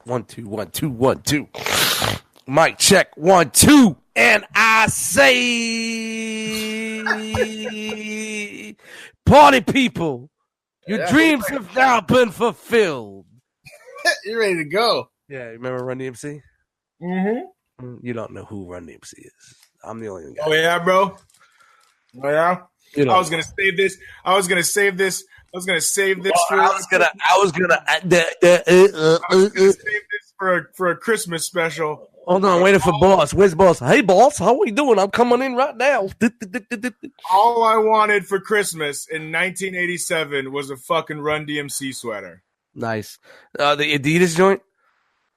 1 2 1 2 1 2. Mic check 1 2, and I say, party people, your dreams have now been fulfilled. You're ready to go. Yeah, remember Run DMC? Mm-hmm. You don't know who Run DMC is. I'm the only guy. Oh yeah, bro. Oh yeah. You know. I was gonna save this. I was gonna save this for. I was gonna save this for a Christmas special. Hold on, waiting for Boss. Where's Boss? Hey, Boss, how we doing? I'm coming in right now. All I wanted for Christmas in 1987 was a fucking Run DMC sweater. Nice. The Adidas joint?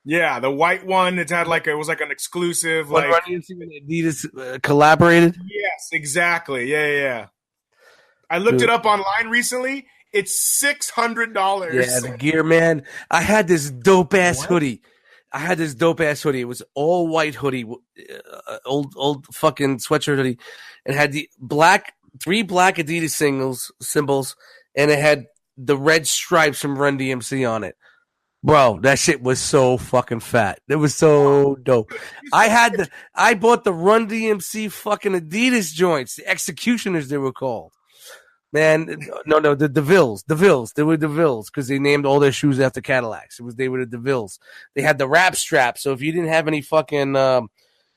Yeah, the white one. It had it was like an exclusive. Run DMC and Adidas collaborated? Yes, exactly. Yeah. I looked it up online recently. It's $600. Yeah, the gear, man. I had this dope ass hoodie. It was all white hoodie, old fucking sweatshirt hoodie, and had the three black Adidas symbols, and it had the red stripes from Run DMC on it. Bro, that shit was so fucking fat. It was so dope. I bought the Run DMC fucking Adidas joints, the Executioners they were called. Man, no, the DeVilles. They were DeVilles because they named all their shoes after Cadillacs. They were the DeVilles. They had the wrap strap, so if you didn't have any fucking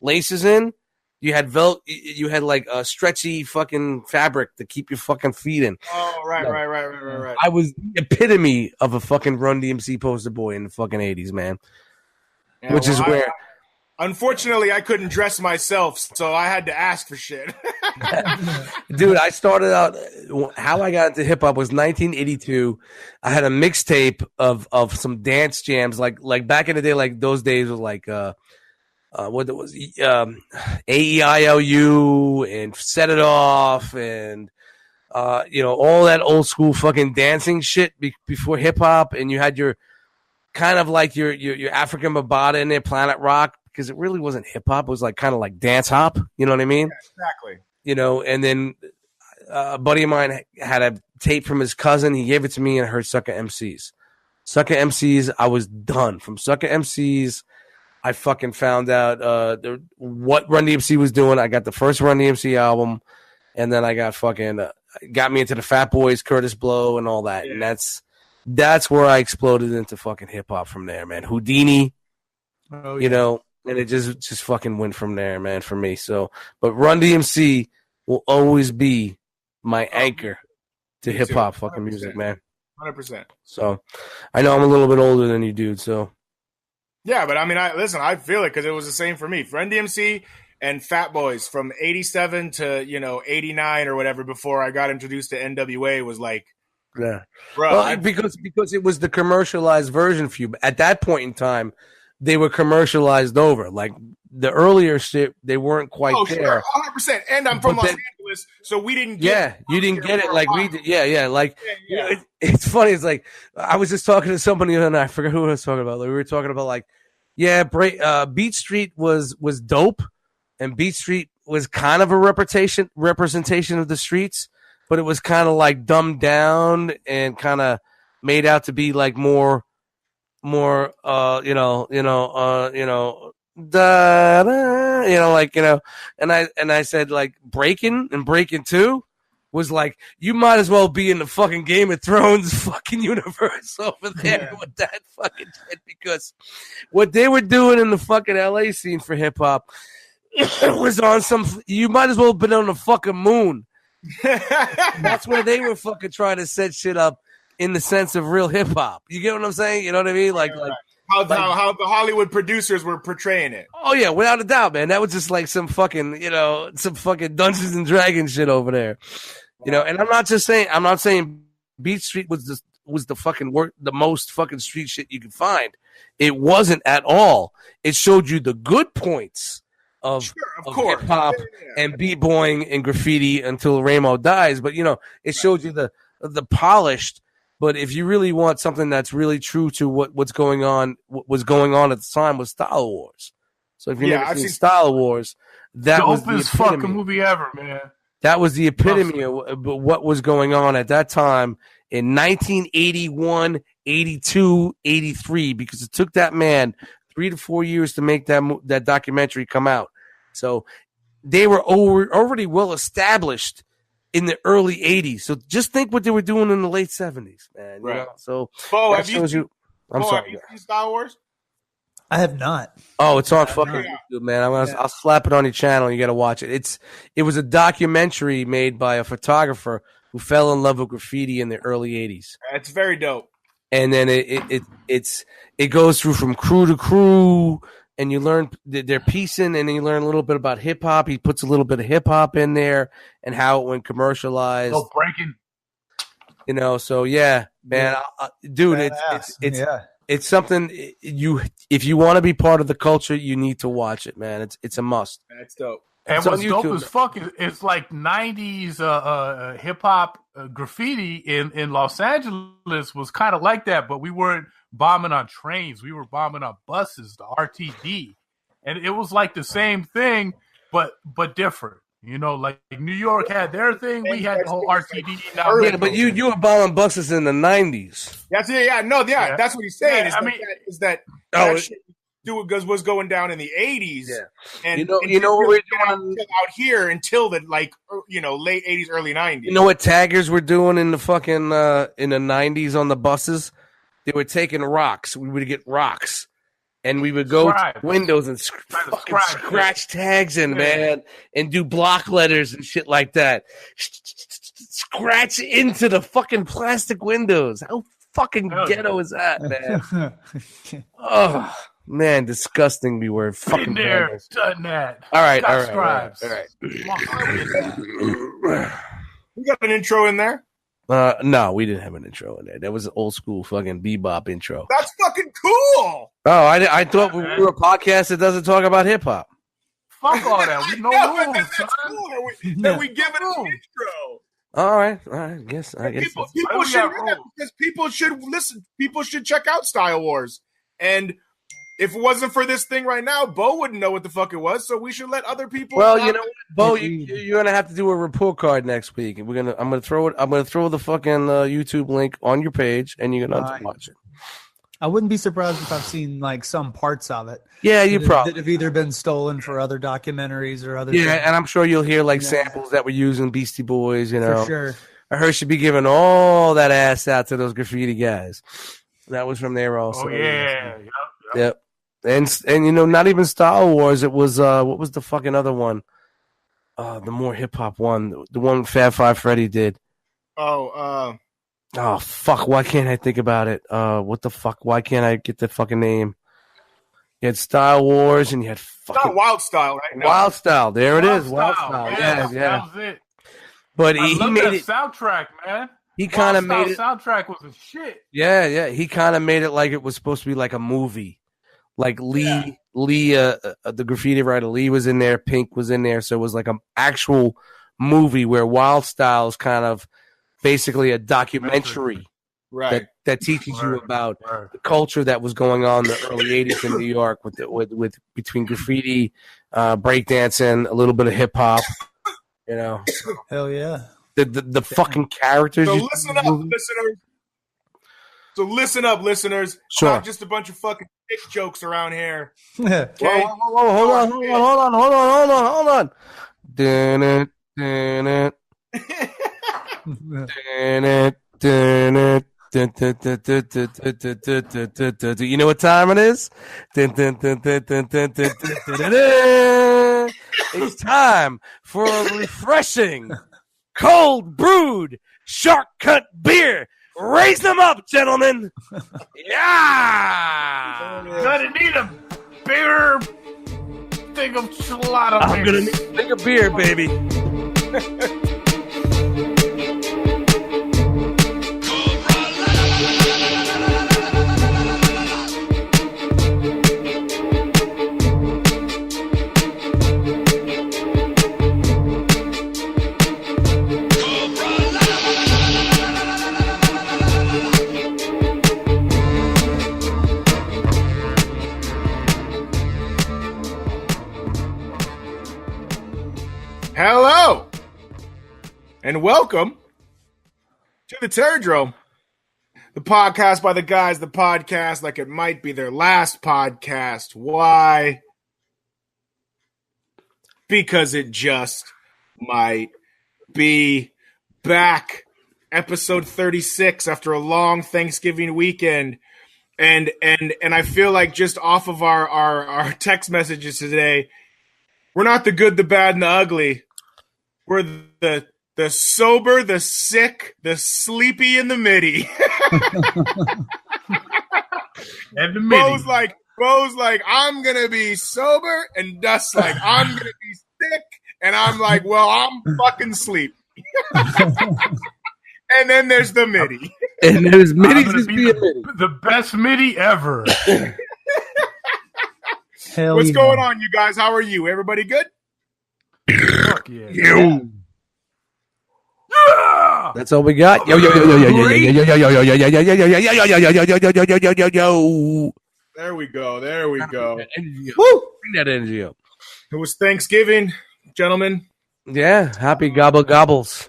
laces in, you had like a stretchy fucking fabric to keep your fucking feet in. Oh, right. I was the epitome of a fucking Run DMC poster boy in the fucking 80s, man. Yeah, which is where. Unfortunately, I couldn't dress myself, so I had to ask for shit. Dude, I started out. How I got into hip hop was 1982. I had a mixtape of some dance jams, like back in the day, like those days was like what it was, AEILU and Set It Off and all that old school fucking dancing shit before hip hop, and you had your kind of like your African Bambaataa in there, Planet Rock. Because it really wasn't hip hop. It was like kind of like dance hop. You know what I mean? Yeah, exactly. And then a buddy of mine had a tape from his cousin. He gave it to me and I heard Sucker MCs. Sucker MCs, I was done. From Sucker MCs, I fucking found out what Run DMC was doing. I got the first Run DMC album. And then I got got me into the Fat Boys, Curtis Blow, and all that. Yeah. And that's where I exploded into fucking hip hop from there, man. Houdini, and it just fucking went from there, man, for me. So, but Run DMC will always be my anchor to hip hop fucking music, man. 100%. So, I know I'm a little bit older than you, dude. So, yeah, but I mean, I feel it because it was the same for me. Run DMC and Fat Boys from 87 to 89 or whatever before I got introduced to NWA was like, yeah, bro. Well, because it was the commercialized version for you. At that point in time, they were commercialized over. Like the earlier shit, they weren't quite there. 100%. And I'm from Los Angeles, so we didn't get it. Yeah, you didn't get it like we did. Yeah. Like, it's funny. It's like, I was just talking to somebody and I forgot who I was talking about. Like, we were talking about like, Beat Street was dope, and Beat Street was kind of a representation of the streets, but it was kind of like dumbed down and kind of made out to be like more, and I said like Breaking 2 was like, you might as well be in the fucking Game of Thrones fucking universe over there with that fucking shit, because what they were doing in the fucking LA scene for hip hop was on you might as well have been on the fucking moon. That's where they were fucking trying to set shit up in the sense of real hip hop. You get what I'm saying? You know what I mean? Like how the Hollywood producers were portraying it. Oh yeah, without a doubt, man. That was just like some fucking Dungeons and Dragons shit over there. And I'm not saying Beat Street was the fucking the most fucking street shit you could find. It wasn't at all. It showed you the good points of hip hop and b-boying and graffiti until Ramo dies. But it showed you the polished. But if you really want something that's really true to what was going on at the time, was Style Wars. So if you've never seen Style Wars, that was the dopest fucking movie ever, man. That was the epitome of what was going on at that time in 1981, 82, 83, because it took that man 3 to 4 years to make that documentary come out. So they were already well established in the early 80s. So just think what they were doing in the late 70s, man. Right. You know? So Bo, that shows you. I'm sorry. Have you seen Star Wars? I have not. Oh, it's on fucking YouTube, man. I'll slap it on your channel. You got to watch it. It was a documentary made by a photographer who fell in love with graffiti in the early 80s. It's very dope. And then it goes through from crew to crew, and you learn they're piecing, and then you learn a little bit about hip hop. He puts a little bit of hip hop in there and how it went commercialized. Oh, breaking. You know, so yeah, man, dude, it's something if you want to be part of the culture, you need to watch it, man. It's a must. That's dope. And what's dope as fuck is like 90s hip hop graffiti in Los Angeles was kind of like that, but we weren't bombing on trains. We were bombing on buses, the RTD. And it was like the same thing, but different. You know, like New York had their thing. We had the whole RTD. Yeah, but you were bombing buses in the 90s. That's it. Yeah, no, yeah. That's what he's saying. That shit was going down in the 80s. Yeah. And you know what we're doing out here until the late 80s, early 90s. You know what taggers were doing in the fucking in the 90s on the buses? They were taking rocks. We would get rocks. And we would go to windows and scratch tags in, man, and do block letters and shit like that. Scratch into the fucking plastic windows. How fucking ghetto is that, man? Oh, man, disgusting we were. Fucking there, done that. All right. We got an intro in there. No, we didn't have an intro in there. That was an old school fucking bebop intro. That's fucking cool. Oh, I thought we were a podcast that doesn't talk about hip hop. Fuck all that. We know rules. That's cool that we give it an intro. All right. I guess. People should listen. People should check out Style Wars. And if it wasn't for this thing right now, Bo wouldn't know what the fuck it was. So we should let other people. Well, you know, Bo, you're gonna have to do a report card next week, and I'm gonna throw the fucking YouTube link on your page, and you're gonna have to watch it. I wouldn't be surprised if I've seen like some parts of it. Yeah, you probably that have either been stolen for other documentaries or other. Yeah, and I'm sure you'll hear like samples that were using Beastie Boys. You know, for sure. I heard she'd be giving all that ass out to those graffiti guys. That was from there also. Oh yeah. Yep. And you know, not even Star Wars. It was what was the fucking other one? The more hip hop one, the one Fab Five Freddy did. Oh fuck! Why can't I think about it? What the fuck? Why can't I get the fucking name? You had Star Wars, and you had fucking Wild Style, right? No. Wild Style. There it is. Wild Style. Yeah. That was it. But he made it soundtrack, man. He kind of made it. Soundtrack was a shit. Yeah. He kind of made it like it was supposed to be like a movie. Like Lee, the graffiti writer Lee was in there, Pink was in there, so it was like an actual movie where Wild Style is kind of basically a documentary, right? That teaches you about the culture that was going on in the early '80s in New York with between graffiti, breakdancing, a little bit of hip hop, you know. Hell yeah! The fucking characters. So listen up, listeners. So listen up, listeners. Sure. Not just a bunch of fucking dick jokes around here. Okay. Hold on. You know what time it is? It's time for a refreshing, cold brewed shark cut beer. Raise them up, gentlemen. Yeah. Gonna need a bigger thing of chilada. I'm gonna need a bigger beer, baby. Hello, and welcome to the Drome. The podcast by the guys, the podcast like it might be their last podcast. Why? Because it just might be back. Episode 36 after a long Thanksgiving weekend. And I feel like just off of our text messages today, we're not the good, the bad, and the ugly. We're the sober, the sick, the sleepy, and the middy. And the middy. Bo's like, I'm gonna be sober, and Dust's like, I'm gonna be sick, and I'm like, well, I'm fucking sleep. And then there's the MIDI. And there's MIDI just be be a MIDI. the best MIDI ever. Hell What's yeah. going on, you guys? How are you? Everybody good? Fuck yeah. Yeah. Yeah! That's all we got. Yo. There we go. There we go. Woo! Bring that energy up. It was Thanksgiving, gentlemen. Yeah, happy gobble gobbles.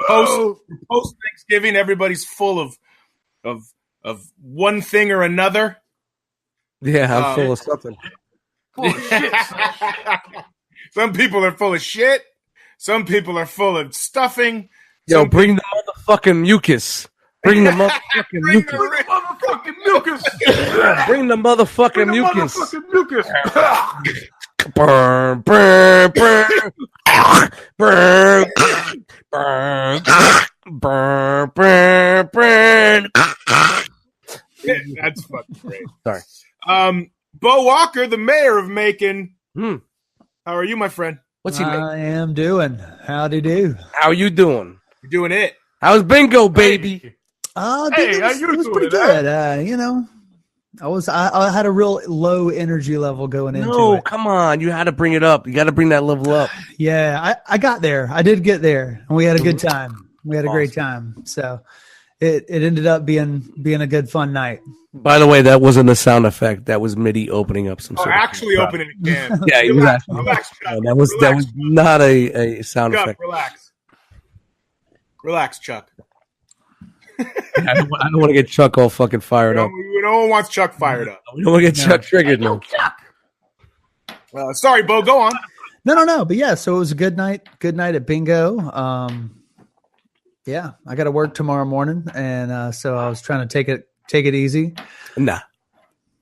Post Thanksgiving, everybody's full of one thing or another. Yeah, I'm full of something. Full of shit. Some people are full of shit. Some people are full of stuffing. Yo, Some bring the motherfucking mucus. Bring the motherfucking mucus. Motherfucking mucus. Bring the motherfucking mucus. Motherfucking mucus. Burn, burn, burn. Burn, burn, burn, burn, burn. Yeah, that's fucking great. Sorry. Bo Walker, the mayor of Macon. Hmm. How are you, my friend? What's he make? I am doing. Howdy do. How you doing? You're doing it. How's bingo, baby? Hey, It how was, you it was doing, pretty good. I had a real low energy level going into No, it. come on. You had to bring it up. You got to bring that level up. Yeah, I got there. I did get there, and we had a good time. We had a great time. So it ended up being a good fun night. By the way, that wasn't a sound effect. That was MIDI opening up some Oh, sort of actually opening a can. Yeah, he was Relax, actually. relax, Chuck. No, that was not a sound Chuck, effect. relax. Relax, Chuck. I don't want to get Chuck all fucking fired up. No one wants Chuck fired up. We don't want to get Chuck triggered. No. Sorry, Bo, go on. No. But yeah, so it was a good night. Good night at bingo. Yeah, I got to work tomorrow morning, and so I was trying to take it easy. Nah.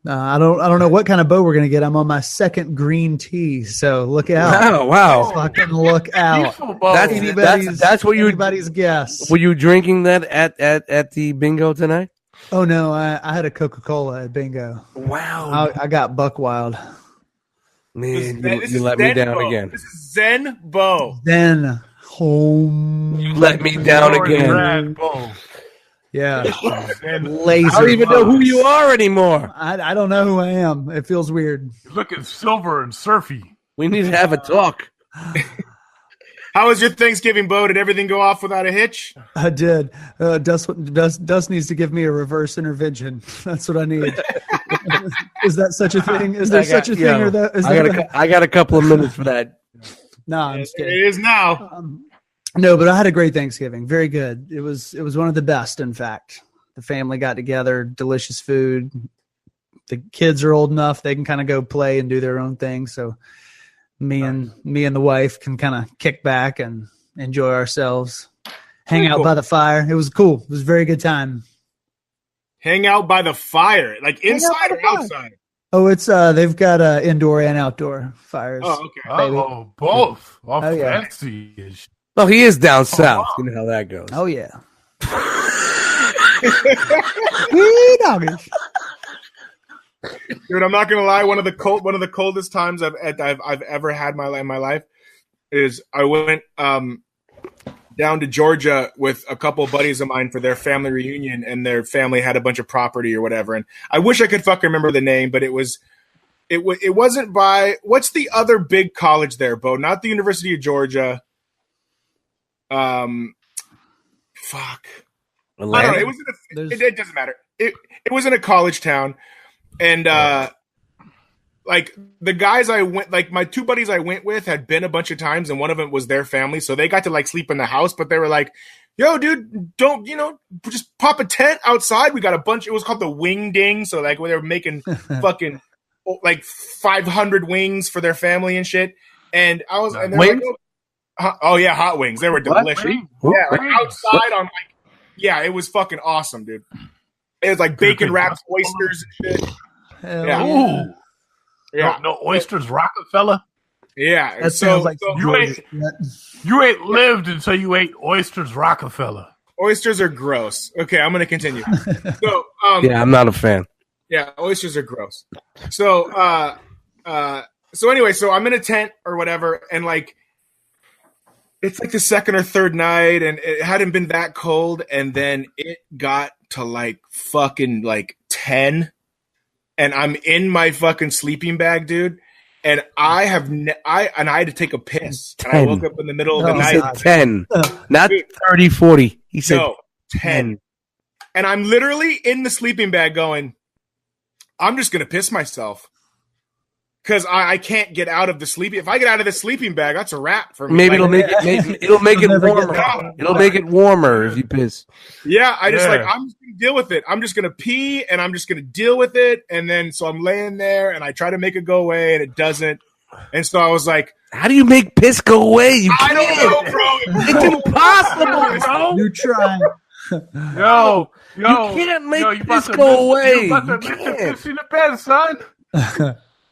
I don't know what kind of bow we're gonna get. I'm on my second green tea, so look out! Oh, wow. Fucking look out! That's what you. Anybody's guess. Were you drinking that at the bingo tonight? Oh no, I had a Coca-Cola at bingo. Wow. I got buck wild. Man, This you is let me Zen down Bo. again. This is Zen Bo. Then home. You let me down again. Yeah, And laser. I don't even know who you are anymore. I don't know who I am. It feels weird. looking silver and surfy. We need to have a talk. How was your Thanksgiving, Bo? Did everything go off without a hitch? I did. Dust needs to give me a reverse intervention. That's what I need. Is that such a thing? Is there such a thing? Or that? Is I got a couple of minutes for that. No, I'm just It kidding. is now. No, but I had a great Thanksgiving. Very good. It was one of the best, in fact. The family got together, delicious food. The kids are old enough, they can kind of go play and do their own thing. So me and the wife can kind of kick back and enjoy ourselves. Hang out by the fire. It was cool. It was a very good time. Hang out by the fire, like inside or outside? Oh, it's they've got indoor and outdoor fires. Oh, okay. Oh, both. All Oh, yeah. fancy. Well, he is down south. You know how that goes. Oh yeah. Wee doggies. Dude, I'm not gonna lie. One of the coldest times I've ever had in my life is I went down to Georgia with a couple of buddies of mine for their family reunion, and their family had a bunch of property or whatever. And I wish I could fucking remember the name, but it wasn't by what's the other big college there, Bo? Not the University of Georgia. Fuck. I don't know. It was it doesn't matter. It was in a college town, and like the guys I went, like my two buddies I went with had been a bunch of times, and one of them was their family, so they got to like sleep in the house. But they were like, yo, dude, don't, just pop a tent outside. We got a bunch. It was called the Wing Ding. So like when they were making fucking like 500 wings for their family and shit. And I was, and they're wings? like, oh yeah, hot wings. They were delicious. What? Yeah, like outside on like, yeah, it was fucking awesome, dude. It was like bacon wrapped oysters and shit. Yeah. Ooh. Yeah. No oysters, Rockefeller. Yeah. That sounds like You ain't lived until you ate oysters, Rockefeller. Oysters are gross. Okay, I'm gonna continue. So, Yeah, I'm not a fan. yeah, oysters are gross. So, so anyway, so I'm in a tent or whatever, and like, it's like the second or third night, and it hadn't been that cold, and then it got to like fucking like 10, and I'm in my fucking sleeping bag, dude. And I had to take a piss. And I woke up in the middle of the night. He said 10, not 30, 40. He said no, 10. And I'm literally in the sleeping bag going, I'm just going to piss myself. Because I can't get out of the sleeping. If I get out of the sleeping bag, that's a wrap for me. Maybe it'll make it warmer. It'll make it warmer if you piss. Yeah, I'm just going to deal with it. I'm just going to pee and I'm just going to deal with it. And then so I'm laying there and I try to make it go away and it doesn't. And so I was like, how do you make piss go away? You can't. I don't know, bro. It's impossible, bro. You try. Yo, you can't make piss go away. You about to miss the piss in the bed, son.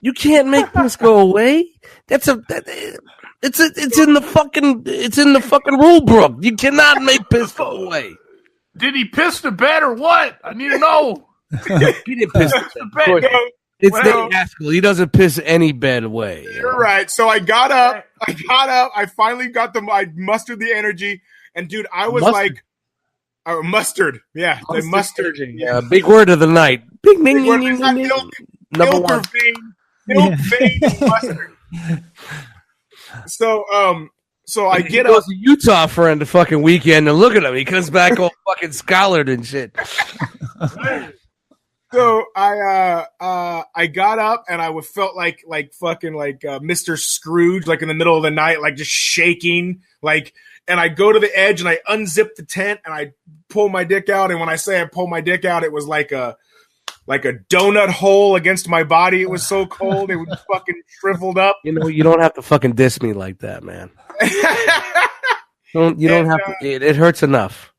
You can't make piss go away. It's in the fucking rule book. You cannot make piss go away. Did he piss the bed or what? I need to know. He didn't piss the bed. It's Nate Haskell. He doesn't piss any bed away. You're right. So I got up. I finally got I mustered the energy, and dude, I was like, mustard. Yeah, the mustard. Yeah, big word of the night. Bing, bing, bing, bing, bing. Number one. Vein mustard. So I get up. He goes to Utah for the fucking weekend, and look at him. He comes back all fucking scholared and shit. So I got up and I felt like fucking like Mr. Scrooge, like in the middle of the night, like just shaking, like. And I go to the edge and I unzip the tent and I pull my dick out. And when I say I pull my dick out, it was like a donut hole against my body. It was so cold. It was fucking shriveled up. You don't have to fucking diss me like that, man. You don't have to. It hurts enough.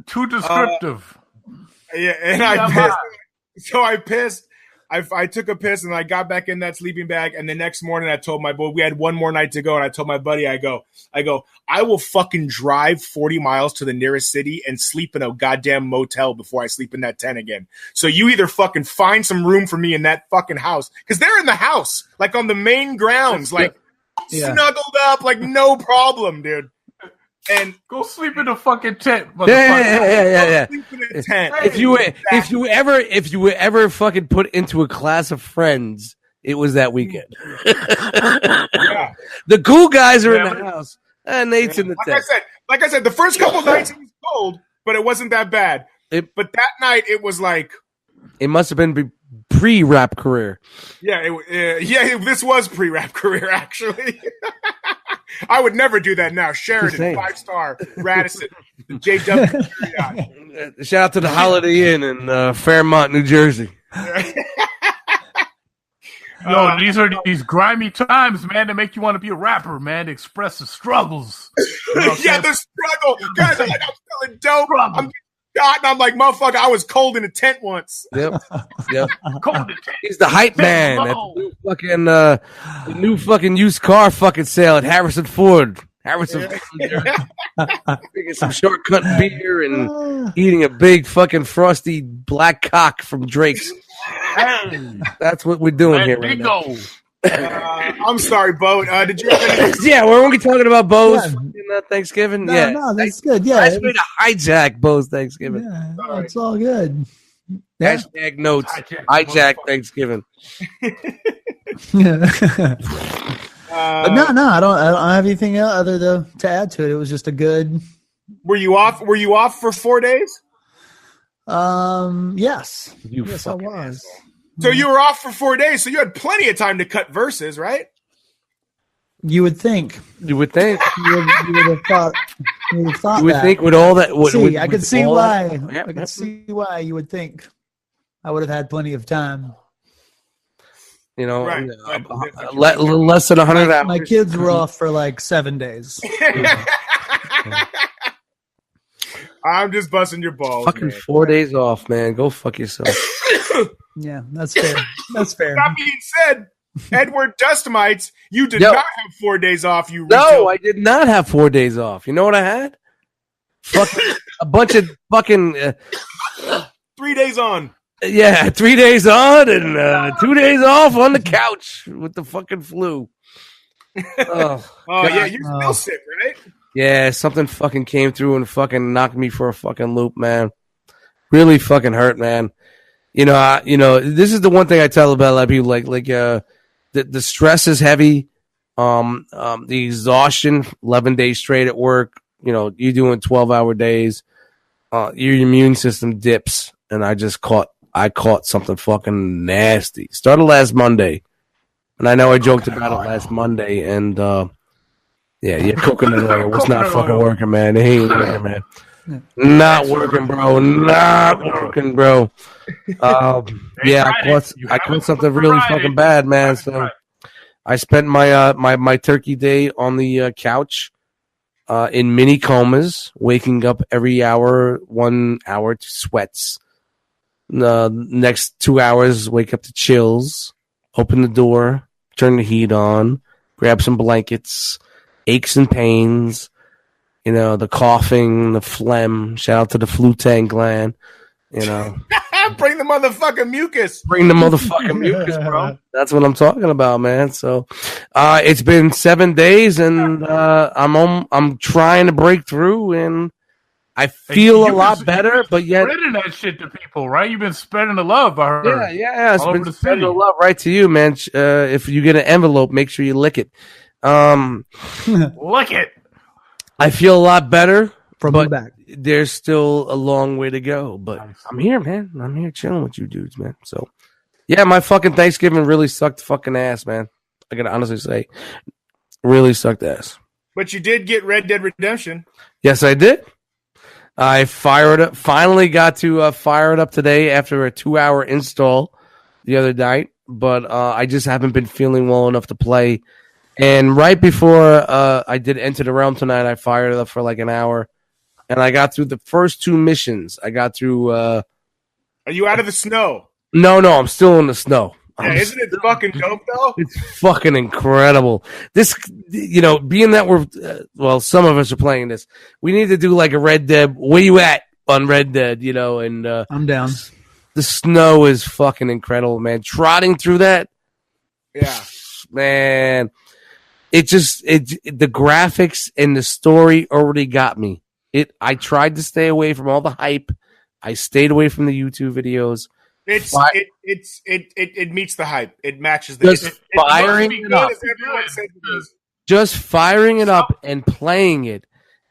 Too descriptive. Yeah, and I pissed. So I pissed. I took a piss and I got back in that sleeping bag. And the next morning I told my boy, we had one more night to go. And I told my buddy, I go, I will fucking drive 40 miles to the nearest city and sleep in a goddamn motel before I sleep in that tent again. So you either fucking find some room for me in that fucking house. Cause they're in the house, like on the main grounds, like snuggled up, like no problem, dude. And go sleep in the fucking tent, motherfucker. Yeah. Sleep in a tent. If you were ever fucking put into a class of friends, it was that weekend. Yeah. The cool guys are in the house. Nate's in the tent. Like I said, the first couple nights it was cold, but it wasn't that bad. But that night it was like it must have been pre-rap career. Yeah, this was pre-rap career actually. I would never do that now. Sheridan, 5-star, Radisson, the JW. Shout out to the Holiday Inn in Fairmont, New Jersey. Yo, these are these grimy times, man, that make you want to be a rapper, man, to express the struggles. Yeah, the struggle. Guys, I'm selling dope. I'm getting shot, and I'm like, motherfucker, I was cold in a tent once. Yep. Cold in a tent. He's the hype man at the new fucking used car fucking sale at Harrison Ford. Drinking some shortcut beer and eating a big fucking frosty black cock from Drake's. That's what we're doing here right now. I'm sorry, Bo. Did you have any? Yeah, we're only talking about Bo's Thanksgiving. No, that's good. Yeah, nice way to hijack Bo's Thanksgiving. Yeah, it's all good. Yeah. Hashtag notes. Hijack Thanksgiving. But no, I don't have anything other to add to it. It was just a good. Were you off for 4 days? Yes. Yes, I was. So you were off for 4 days, so you had plenty of time to cut verses, right? You would think. You would have thought. You thought You would that. think with all that. I could see why. Yep, I could see why you would think I would have had plenty of time. You know, Right. less than 100 hours. My kids were off for like 7 days. I'm just busting your balls. Fucking man. 4 days off, man. Go fuck yourself. Yeah, that's fair. That's fair. That being said, Edward Dustmites, you did Yo. not have 4 days off. You No, retail- I did not have 4 days off. You know what I had? Fucking a bunch of fucking 3 days on. 3 days on and 2 days off on the couch with the fucking flu. Oh Yeah, you're still sick, right? yeah, something fucking came through and fucking knocked me for a fucking loop, man. Really fucking hurt, man. You know, this is the one thing I tell about a lot of people. The stress is heavy. The exhaustion, 11 days straight at work. You know, you're doing 12-hour days. Your immune system dips, and I caught something fucking nasty. Started last Monday, and I know I joked about it last Monday, and coconut oil was not fucking working, man. It ain't working, man. Not working, bro. Not working, bro. I caught something really fucking bad, man. So I spent my turkey day on the couch in mini comas, waking up every hour, 1 hour to sweats. Next 2 hours, wake up to chills, open the door, turn the heat on, grab some blankets, aches and pains, you know, the coughing, the phlegm, shout out to the flutang gland, you know. Bring the motherfucking mucus. Bring the motherfucking mucus, bro. That's what I'm talking about, man. So it's been 7 days, and I'm trying to break through, and I feel a lot better, but yet spreading that shit to people, right? You've been spreading the love. I heard. Yeah. It's all been over the spreading city. the love right to you, man. If you get an envelope, make sure you lick it. Lick it. I feel a lot better, From but the back. there's still a long way to go. But Nice. I'm here, man. I'm here chilling with you dudes, man. So, yeah, my fucking Thanksgiving really sucked fucking ass, man. I gotta honestly say, really sucked ass. But you did get Red Dead Redemption. Yes, I did. I finally got to fire it up today after a 2-hour install the other night, but I just haven't been feeling well enough to play. And right before I did Enter the Realm tonight, I fired it up for like an hour, and I got through the first 2 missions. I got through. Are you out of the snow? No, I'm still in the snow. Yeah, isn't it fucking dope though? It's fucking incredible. This, you know, being that we're, some of us are playing this, we need to do like a Red Dead. Where you at on Red Dead, you know? And I'm down. the snow is fucking incredible, man. Trotting through that, Yeah. man, the graphics and the story already got me. I tried to stay away from all the hype. I stayed away from the YouTube videos. It meets the hype. It matches the. Just firing it up. Just firing it up and playing it.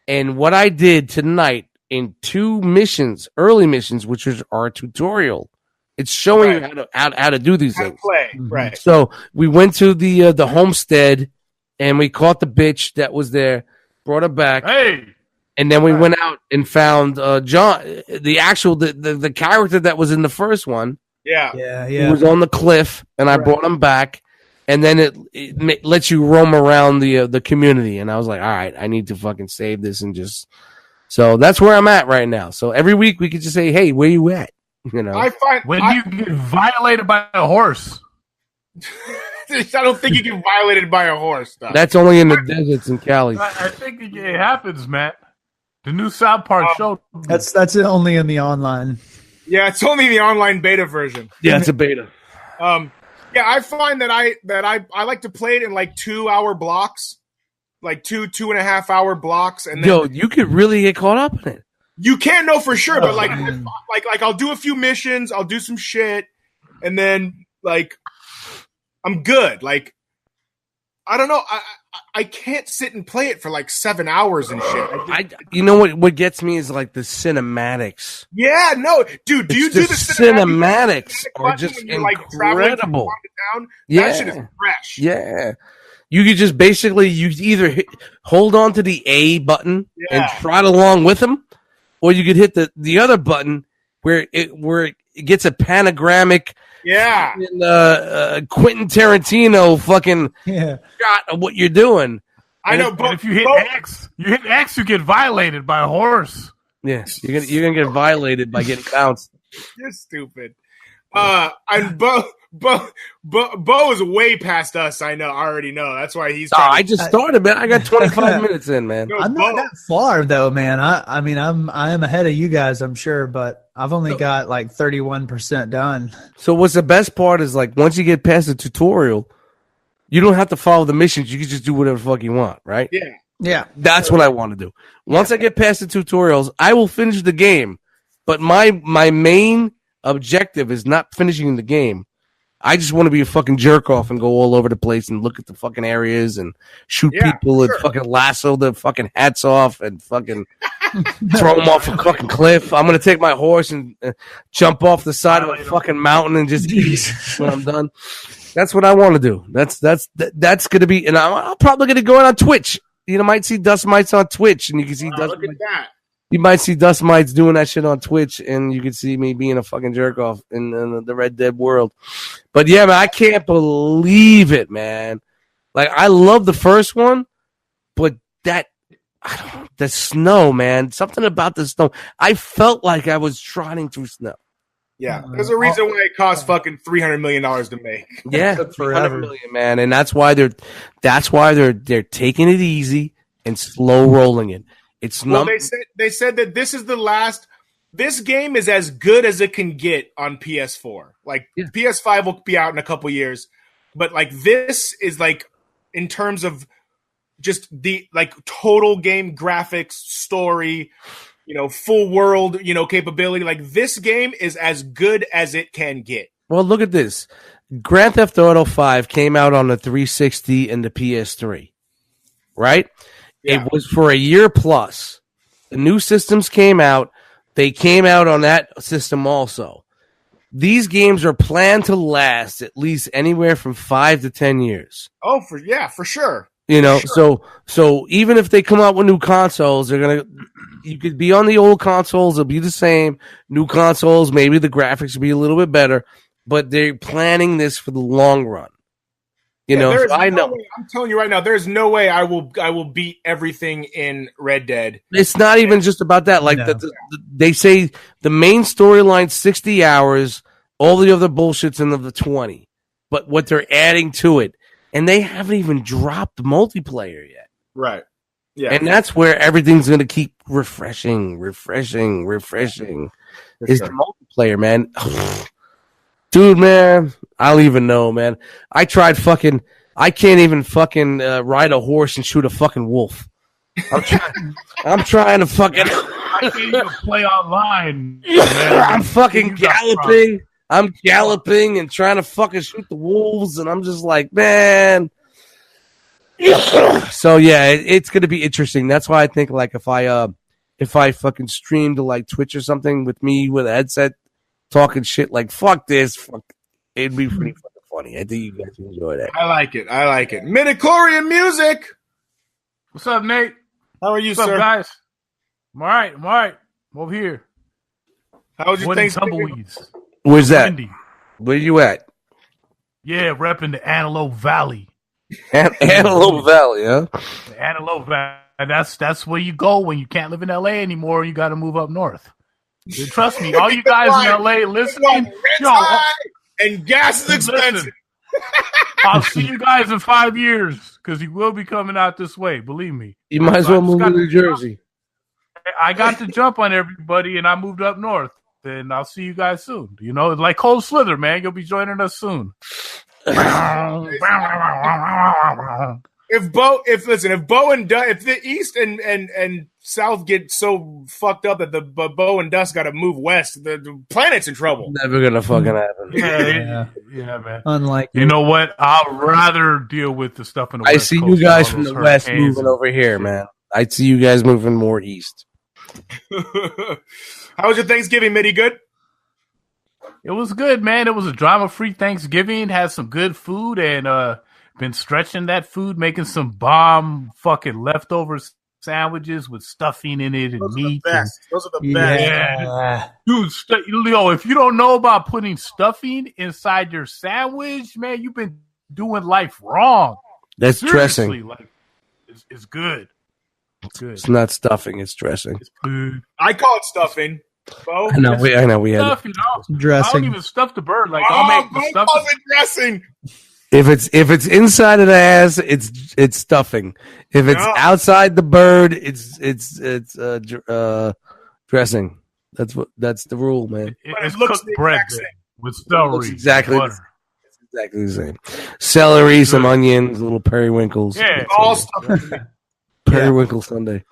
And what I did tonight in 2 missions, early missions, which was our tutorial, it's showing you how to do these How to things. play, right? So we went to the homestead, and we caught the bitch that was there, brought her back. Hey. And then we went out and found John, the character that was in the first one. Yeah. He was on the cliff, and I brought him back. And then it lets you roam around the community. And I was like, all right, I need to fucking save this and just. So that's where I'm at right now. So every week we could just say, hey, where you at? You know, You get violated by a horse. I don't think you get violated by a horse. Though. That's only in the deserts in Cali. I think it happens, Matt. The new South Park show. That's only in the online. Yeah, it's only the online beta version. Yeah, it's a beta. Yeah, I find that I like to play it in like 2-hour blocks, like 2.5 hour blocks, and then you could really get caught up in it. You can't know for sure, but like I'll do a few missions, I'll do some shit, and then like I'm good. Like I don't know, I can't sit and play it for like 7 hours and shit. You know what gets me is like the cinematics. Yeah, no, dude. Do you do the cinematics? Are just like incredible. That shit is fresh. Yeah. You could just basically you either hold on to the A button and trot along with him, or you could hit the other button where it gets a panoramic. Yeah. Quentin Tarantino fucking shot of what you're doing. I know, but if you hit X, you get violated by a horse. Yeah, you're gonna get violated by getting bounced. You're stupid. And Bo is way past us. I already know. That's why he's. I just started, man. I got 25 minutes in, man. I'm not that far though, man. I mean, I am ahead of you guys, I'm sure, but I've only got like 31% done. So what's the best part is like once you get past the tutorial, you don't have to follow the missions. You can just do whatever the fuck you want, right? Yeah. Yeah. That's what I want to do. Once I get past the tutorials, I will finish the game. But my main objective is not finishing the game. I just want to be a fucking jerk off and go all over the place and look at the fucking areas and shoot people and fucking lasso the fucking hats off and fucking throw them off a fucking cliff. I'm gonna take my horse and jump off the side of a fucking mountain and just eat when I'm done. That's what I want to do. That's gonna be, and I'm probably gonna go on Twitch. You know, might see Dust Mites on Twitch, and you can see Dust. Look at that. You might see Dust Mites doing that shit on Twitch, and you can see me being a fucking jerk off in the Red Dead world. But yeah, man, I can't believe it, man. Like, I love the first one, but the snow, man, something about the snow. I felt like I was trotting through snow. Yeah, there's a reason why it costs fucking $300 million to make. Yeah, $300 million, man, and that's why they're taking it easy and slow rolling it. It's they said that this is the last. This game is as good as it can get on PS4. Like PS5 will be out in a couple years, but like this is like in terms of just the like total game graphics, story, full world, capability. Like this game is as good as it can get. Well, look at this. Grand Theft Auto 5 came out on the 360 and the PS3, right? Yeah. It was for a year plus. The new systems came out. They came out on that system also. These games are planned to last at least anywhere from 5 to 10 years. Oh, for sure. So even if they come out with new consoles, you could be on the old consoles, it'll be the same. New consoles, maybe the graphics will be a little bit better, but they're planning this for the long run. So I know. I'm telling you right now, there's no way I will beat everything in Red Dead. It's not even just about that. Like they say, the main storyline 60 hours, all the other bullshit's in the 20. But what they're adding to it, and they haven't even dropped multiplayer yet. Right. Yeah. And that's where everything's going to keep refreshing. Is the multiplayer, man. Dude, man, I don't even know, man. I can't even fucking ride a horse and shoot a fucking wolf. I'm trying to fucking. I can't even play online. I'm fucking galloping. I'm galloping and trying to fucking shoot the wolves, and I'm just like, man. So yeah, it's gonna be interesting. That's why I think like if I fucking stream to like Twitch or something with me with a headset, talking shit like fuck this, it'd be pretty fucking funny. I think you guys will enjoy that. I like it. Midichlorian music. What's up, Nate? How are you, What's sir? up, guys? I'm all right. I'm over here. How was your Thanksgiving? Tumbleweeds. Where's that? Windy. Where you at? Yeah, repping the Antelope Valley. Antelope Valley, huh? The Antelope Valley. That's where you go when you can't live in LA anymore. You got to move up north. Trust me, all you guys in LA listening, and gas is expensive. I'll see you guys in 5 years because you will be coming out this way. Believe me. You might as well move to New Jersey. I got to jump on everybody, and I moved up north. And I'll see you guys soon. Like Cole Slither, man. You'll be joining us soon. If the East and South get so fucked up that the Bo and Dust got to move west, the planet's in trouble. Never gonna fucking happen. Yeah, man. Unlike you know what? I'd rather deal with the stuff in the West I see Coast you guys from the West moving over here, man. I see you guys moving more east. How was your Thanksgiving, Mitty? Good? It was good, man. It was a drama-free Thanksgiving. Had some good food and been stretching that food, making some bomb fucking leftover sandwiches with stuffing in it and Those meat. are the best. Those are the best. Yeah. Dude, Leo, if you don't know about putting stuffing inside your sandwich, man, you've been doing life wrong. That's Seriously, dressing. like, it's good. It's good. It's not stuffing. It's dressing. It's good. I call it stuffing. Bo. I know. We had. Stuff, you know. I don't Dressing. even stuff the bird. Like, I'll make the Bo stuff. calls it dressing. If it's inside of the ass, it's stuffing. If it's No. outside the bird, it's dressing. That's the rule, man. But It's it looks cooked the bread exact man, same. with It celery. looks exactly butter. exactly the same. Celery, some onions, little periwinkles. Yeah. That's All it. stuff. Periwinkle Sunday.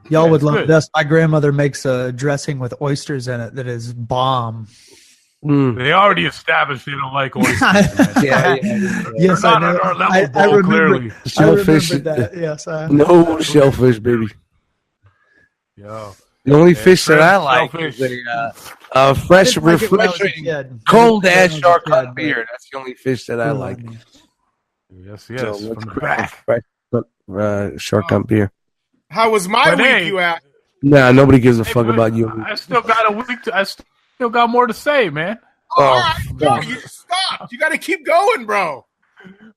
Y'all Yeah, would it's love good. this. My grandmother makes a dressing with oysters in it that is bomb. Mm. They already established they don't like oysters. man. Yeah. Yes, They're I not know. at our level, I Bo, remember. clearly. Shellfish. I remember that. Yes. No shellfish, baby. Yo. The only Yeah, fish that I like shellfish. is a fresh, didn't like it when I was a refreshing, kid. cold ass When I was a shark kid, cut but- beer. That's the only fish that I like. Yes, So yes. let's From the crack back. fresh shark cut beer. How was my But week, hey, you asked? Nah, nobody gives a Hey, fuck but about you. I still got a week. I still got more to say, man. All right, no, fuck. you stop. You got to keep going, bro.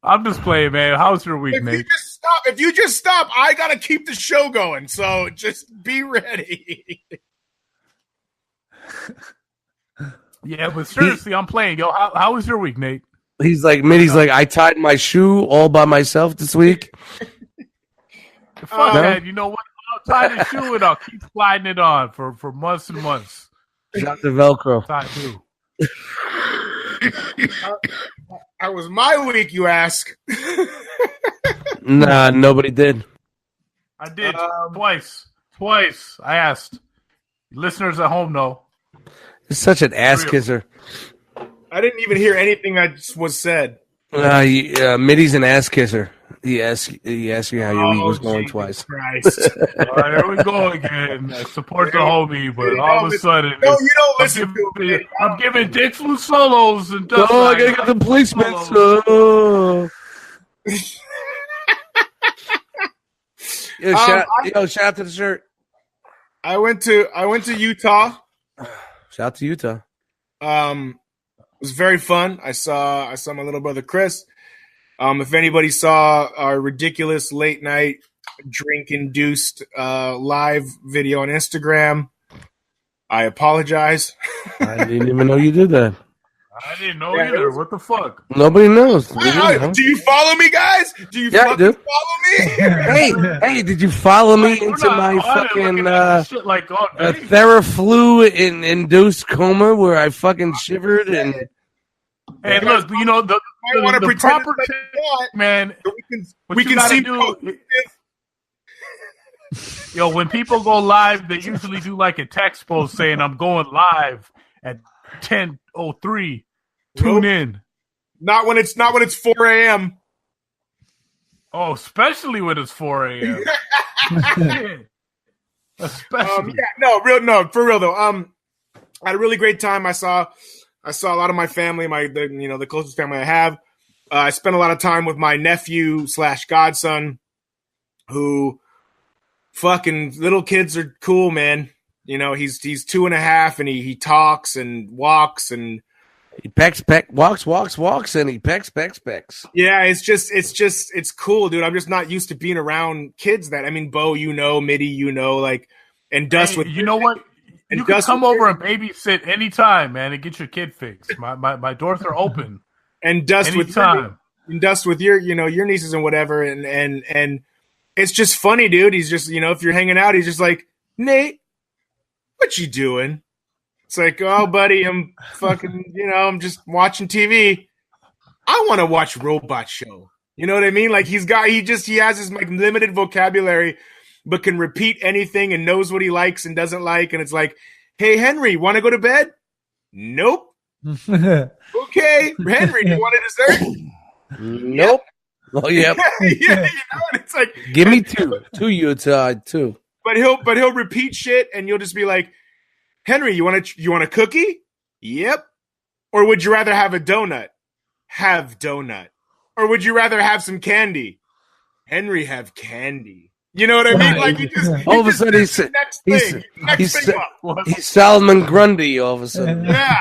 I'm just playing, man. How's your week, Nate? If you just stop, I got to keep the show going. So just be ready. Yeah, but seriously, I'm playing. Yo, how was your week, Nate? He's like, I tied my shoe all by myself this week. Fuck No. that. You know what? I'll tie the shoe and I'll keep sliding it on for months and months. Shot the Velcro. That's how I do. How was my week, you ask? Nah, nobody did. I did twice. Twice. I asked. Listeners at home know. It's such an ass kisser. I didn't even hear anything that was said. Mitty's an ass kisser. He asked you how your week was going Jesus twice. Christ. All right, here we go again. I support the homie, but all of a sudden, No, you don't listen to me. I'm giving Dick Flu solos and Oh, I gotta get the placements. Oh. Shout out to the shirt. I went to Utah. Shout out to Utah. It was very fun. I saw my little brother Chris. If anybody saw our ridiculous late night drink induced live video on Instagram, I apologize. I didn't even know you did that. I didn't know either. What the fuck? Nobody knows. Do you follow me, guys? Do you Yeah, I do. follow me? Hey, did you follow me We're into not my on it fucking looking at this shit like on video. Theraflu induced coma where I fucking shivered and Hey, look, you know the I want to the pretend proper it's like that, man. so What we you can gotta see. do- Yo, when people go live, they usually do like a text post saying, "I'm going live at 10:03. Tune in." Not when it's 4 a.m. Oh, especially when it's 4 a.m. Yeah. Especially. For real though. I had a really great time. I saw a lot of my family, the closest family I have. I spent a lot of time with my nephew / godson, who fucking little kids are cool, man. You know, he's 2.5 and he talks and walks and he walks, and he pecks. yeah, it's cool, dude. I'm just not used to being around kids that, I mean, Bo, Mitty, like, and Dust Hey, with, you know what? and You can Dust come with- over and babysit anytime, man, and get your kid fixed. My doors are open and Dust with anytime. and Dust with your nieces and whatever, and it's just funny, dude. He's just, if you're hanging out, he's just like, Nate, what you doing? It's like, oh, buddy, I'm fucking, I'm just watching TV. I want to watch Robot Show. You know what I mean? Like he has his like limited vocabulary, but can repeat anything and knows what he likes and doesn't like. And it's like, hey, Henry, want to go to bed? Nope. Okay, Henry, do you want a dessert? Nope. Oh yeah. Yeah, and it's like, Give me two Utah too. but he'll repeat shit, and you'll just be like, Henry, you want a cookie? Yep. Or would you rather have a donut? Have donut. or would you rather have some candy? Henry have candy. You know what I mean? Like all of a sudden he's Solomon Grundy. All of a sudden, yeah.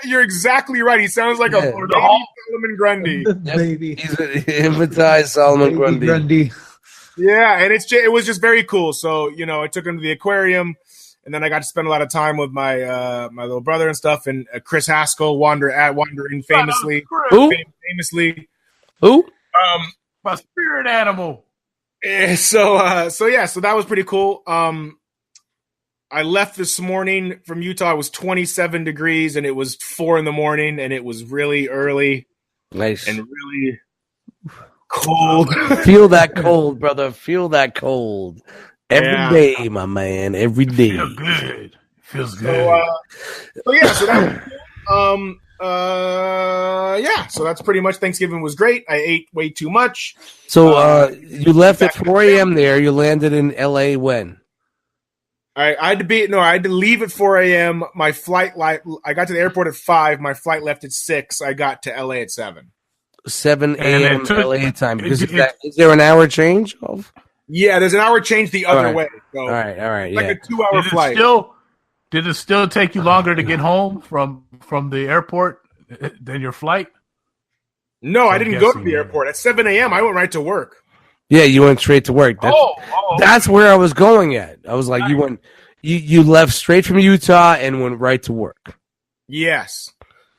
You're exactly right. He sounds like a baby Solomon Grundy. Baby, he's an hypnotized Solomon Grundy. Yeah, and it was just very cool. So I took him to the aquarium, and then I got to spend a lot of time with my my little brother and stuff. And Chris Haskell wandering famously. Who? Who? My spirit animal. So that was pretty cool. I left this morning from Utah. It was 27 degrees, and it was 4 a.m, and it was really early. Nice. And really cold. Feel that cold, brother. Feel that cold. Every day, my man. Every day. Feels good. Feels good. So that was cool. So that's pretty much Thanksgiving was great. I ate way too much. So you left at 4 a.m. there. You landed in LA when? I had to leave at 4 a.m. My flight, I got to the airport at 5. My flight left at 6. I got to LA at 7. 7 a.m. LA time. Because is there an hour change? Yeah, there's an hour change the other way. So all right. Like a 2-hour flight. Did it still take you longer to get home from the airport than your flight? No, I didn't go to the airport. At 7 a.m., I went right to work. Yeah, you went straight to work. That's where I was going at. I was like, you left straight from Utah and went right to work. Yes.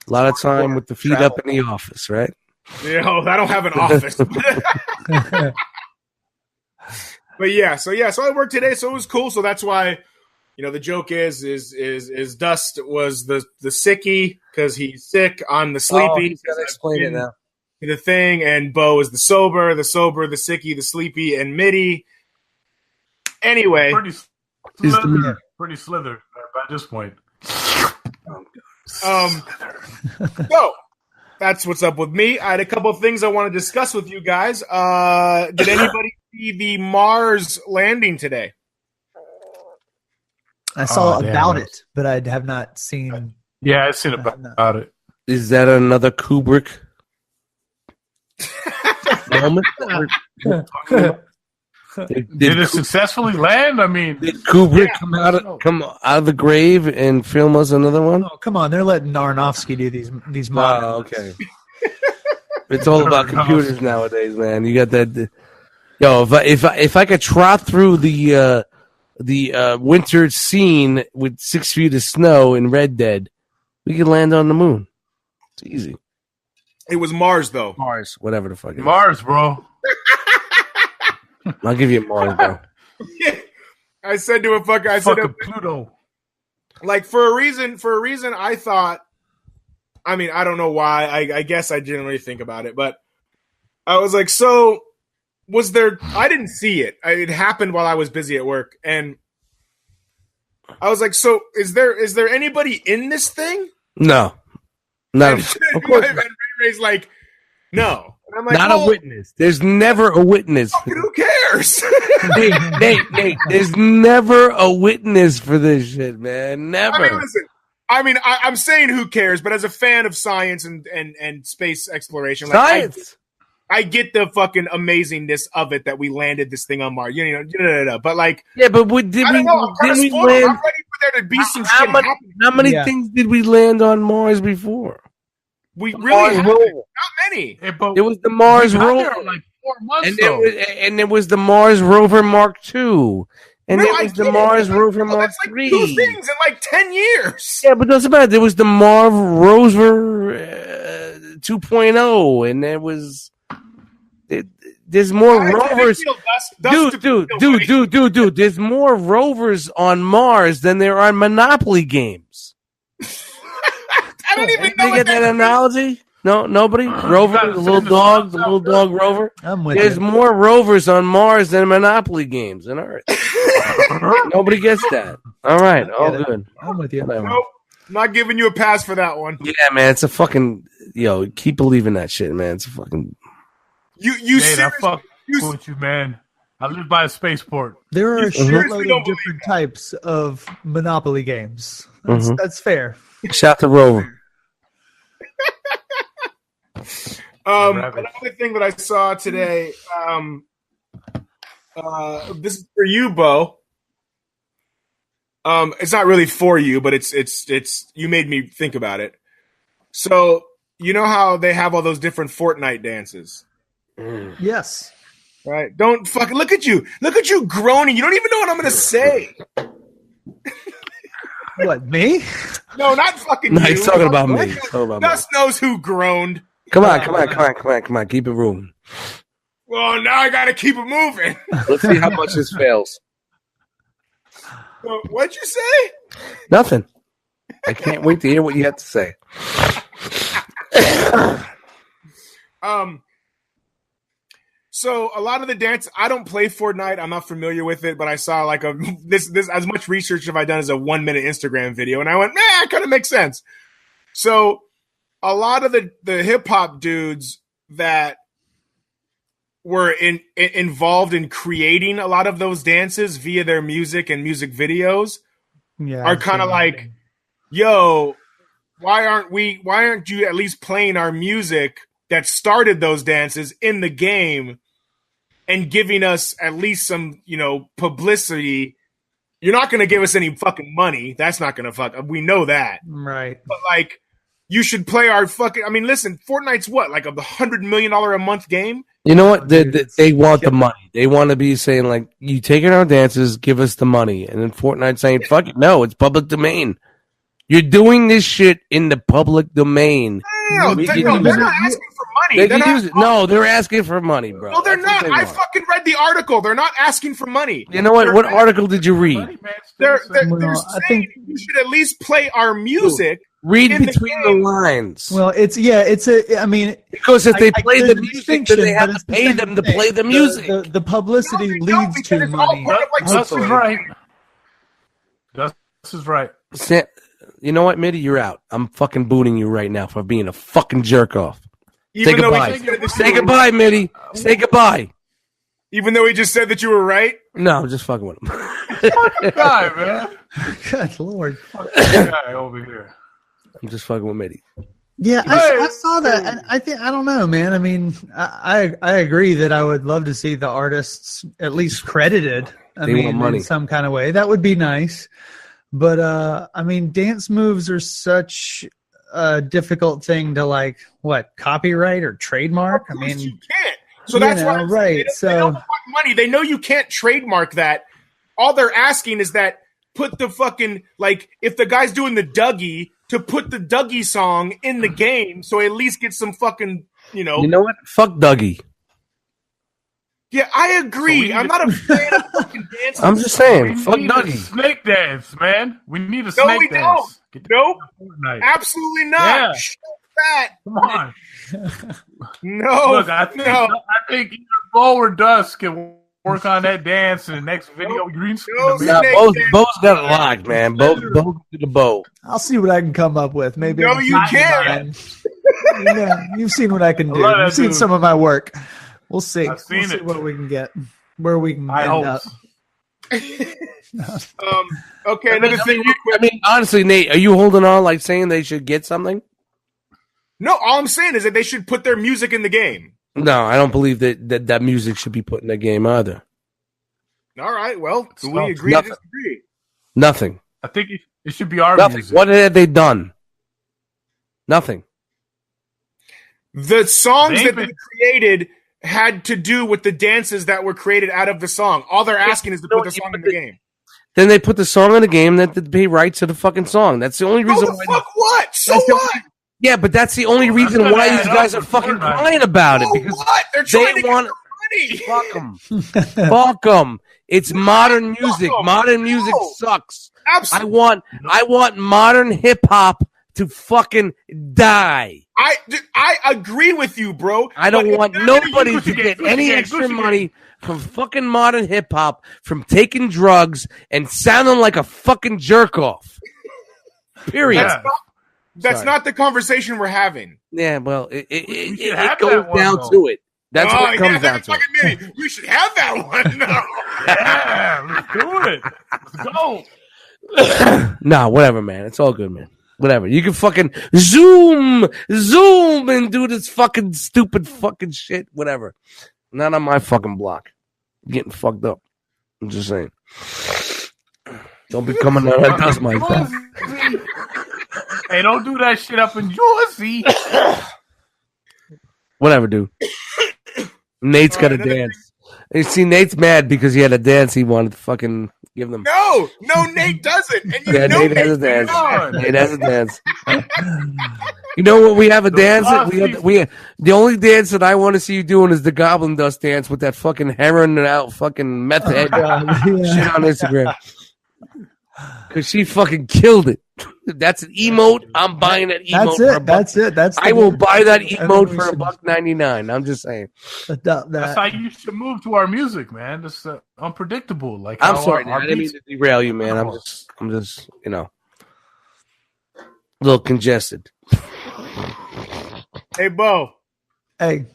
A lot of time with the feet up in the office, right? I don't have an office. But so I worked today, so it was cool. So that's why, the joke is Dust was the sickie because he's sick. I'm the sleepy. Oh, he's gotta explain it now. The thing, and Bo is the sober, the sickie, the sleepy, and Mitty. Anyway, pretty slithered by this point. So that's what's up with me. I had a couple of things I want to discuss with you guys. Did anybody see the Mars landing today? I saw about it, but I have not seen. Yeah, I've seen about it. Is that another Kubrick moment? Did it successfully land? I mean, did Kubrick come out of the grave and film us another one? Oh, come on! They're letting Aronofsky do these models. Oh, okay. It's all about computers nowadays, man. You got that. Yo, if I could trot through the winter scene with 6 feet of snow in Red Dead, we could land on the moon. It's easy. It was Mars, though. Mars, whatever the fuck it is. Mars, bro. I'll give you Mars, bro. I said to a fucker, I said Pluto. Like for a reason, I thought. I mean, I don't know why. I guess I didn't really think about it, but I was like, so was there? I didn't see it. It happened while I was busy at work, and I was like, so is there anybody in this thing? No. Of course not. And Ray's like, no. And I'm like, not a witness. There's never a witness. Who cares? Nate, there's never a witness for this shit, man. Never. I mean, listen. I'm saying who cares, but as a fan of science and space exploration, science. I get the fucking amazingness of it that we landed this thing on Mars. But like, yeah, but did we land? I'm ready for there to be some shit happening. How many things did we land on Mars before? We really haven't. Not many. It was the Mars rover, like 4 months and it was the Mars rover Mark II, and it was the Mars rover Mark III. 2 things in like 10 years. Yeah, but it doesn't matter. There was the Mars rover 2.0, and there was. There's more rovers, dude. There's more rovers on Mars than there are Monopoly games. I don't even know. You get that analogy? No, nobody. Rover, the little dog rover. I'm with There's you. more rovers on Mars than Monopoly games on Earth. Nobody gets that. All right, all good. I'm with you. Nope, not giving you a pass for that one. Yeah, man, it's a fucking keep believing that shit, man. It's a fucking. You I fuck with you, man. I live by a spaceport. There are a shitload of different types of Monopoly games. That's fair. Shout to Rover. Another thing that I saw today. This is for you, Bo. It's not really for you, but it's you made me think about it. So you know how they have all those different Fortnite dances? Yes. Right? Don't fucking look at you. Look at you groaning. You don't even know what I'm gonna say. What, me? No, not fucking No, you. he's talking about me. Gus knows who groaned. Come on. Keep it moving. Well, now I gotta keep it moving. Let's see how much this fails. What'd you say? Nothing. I can't wait to hear what you have to say. So a lot of the dance, I don't play Fortnite. I'm not familiar with it, but I saw like this as much research have I done as a 1-minute Instagram video, and I went, it kind of makes sense. So a lot of the hip hop dudes that were involved in creating a lot of those dances via their music and music videos are kind of like, yo, why aren't you at least playing our music that started those dances in the game and giving us at least some, publicity? You're not going to give us any fucking money. That's not going to we know that. Right. But like, you should play our fucking, listen, Fortnite's what? Like $100 million a month game? You know what? They want the money. They want to be saying, like, you taking our dances, give us the money. And then Fortnite saying, fuck it, no, it's public domain. You're doing this shit in the public domain. No, they're not asking for money. No, they're asking for money, bro. No, they're not. I fucking read the article. They're not asking for money. You know what? What article did you read? They're saying you should at least play our music. Read between the lines. Well, because if they play the music, then they have to pay them to play the music. The publicity leads to money. Gus is right. Gus is right. You know what, Mitty? You're out. I'm fucking booting you right now for being a fucking jerk off. Say goodbye. Say goodbye, Mitty. Say goodbye. Even though he just said that you were right? No, I'm just fucking with him. Fuck guy, man. Good Lord. Fuck guy over here. I'm just fucking with Mitty. Yeah, I saw that, and I don't know, man. I agree that I would love to see the artists at least credited. In some kind of way. That would be nice. But dance moves are such a difficult thing to copyright or trademark. You can't. So that's why right. They don't want money. They know you can't trademark that. All they're asking is that put the fucking if the guy's doing the Dougie, to put the Dougie song in the game, so at least get some fucking You know what? Fuck Dougie. Yeah, I agree. I'm not a fan of fucking dancing. I'm just saying, fuck Dougie. Snake dance, man. We need a snake dance. Nope. Absolutely not. Yeah. Shut that. Come on. No. Look, I think either Bo or Dust can work on that dance in the next video. Green screen. Bo's got it locked, man. Bo to the Bo. I'll see what I can come up with. Maybe. No, you can't. You've seen what I can do. You've seen some of my work. We'll see. I've seen see what we can get. Where we can end up. Okay, another thing real quick. Honestly, Nate, are you holding on saying they should get something? No, all I'm saying is that they should put their music in the game. No, I don't believe that music should be put in the game either. All right, well, do we agree to disagree? Nothing. I think it should be our music. What have they done? Nothing. The songs that they created had to do with the dances that were created out of the song. All they're asking is to put the song in the game. Then they put the song in the game, that they pay rights to the fucking song. That's the only reason why. Fuck what? So what? Yeah, but that's the only reason why these guys are fucking crying about it. Because what? They're trying to get money. Fuck them. Fuck them. It's modern music. Modern music sucks. Absolutely. I want modern hip hop to fucking die. I agree with you, bro. I don't want nobody to get any extra money from fucking modern hip hop, from taking drugs and sounding like a fucking jerk off. Period. That's not the conversation we're having. Yeah, well, it goes down to it. That's what it comes down to. We should have that one. No. Yeah, let's do it. Let's go. Nah, whatever, man. It's all good, man. Whatever. You can fucking zoom, and do this fucking stupid fucking shit. Whatever. Not on my fucking block. I'm getting fucked up. I'm just saying. Don't be coming out like us, my friend. Hey, don't do that shit up in Jersey. Whatever, dude. Nate's got to dance. You see, Nate's mad because he had a dance he wanted to fucking give them. No, Nate doesn't. And you know Nate has a dance. Nate has a dance. You know what? We have a dance. The only dance that I want to see you doing is the Goblin Dust dance with that fucking heroin out fucking meth head shit on Instagram. Because she fucking killed it. That's an emote. I'm buying that emote. That's it. I will buy that emote for $1.99. I'm just saying. That's how you should move to our music, man. It's unpredictable. Like I'm sorry, I didn't mean to derail you, man. I'm just, a little congested. Hey, Bo. Hey.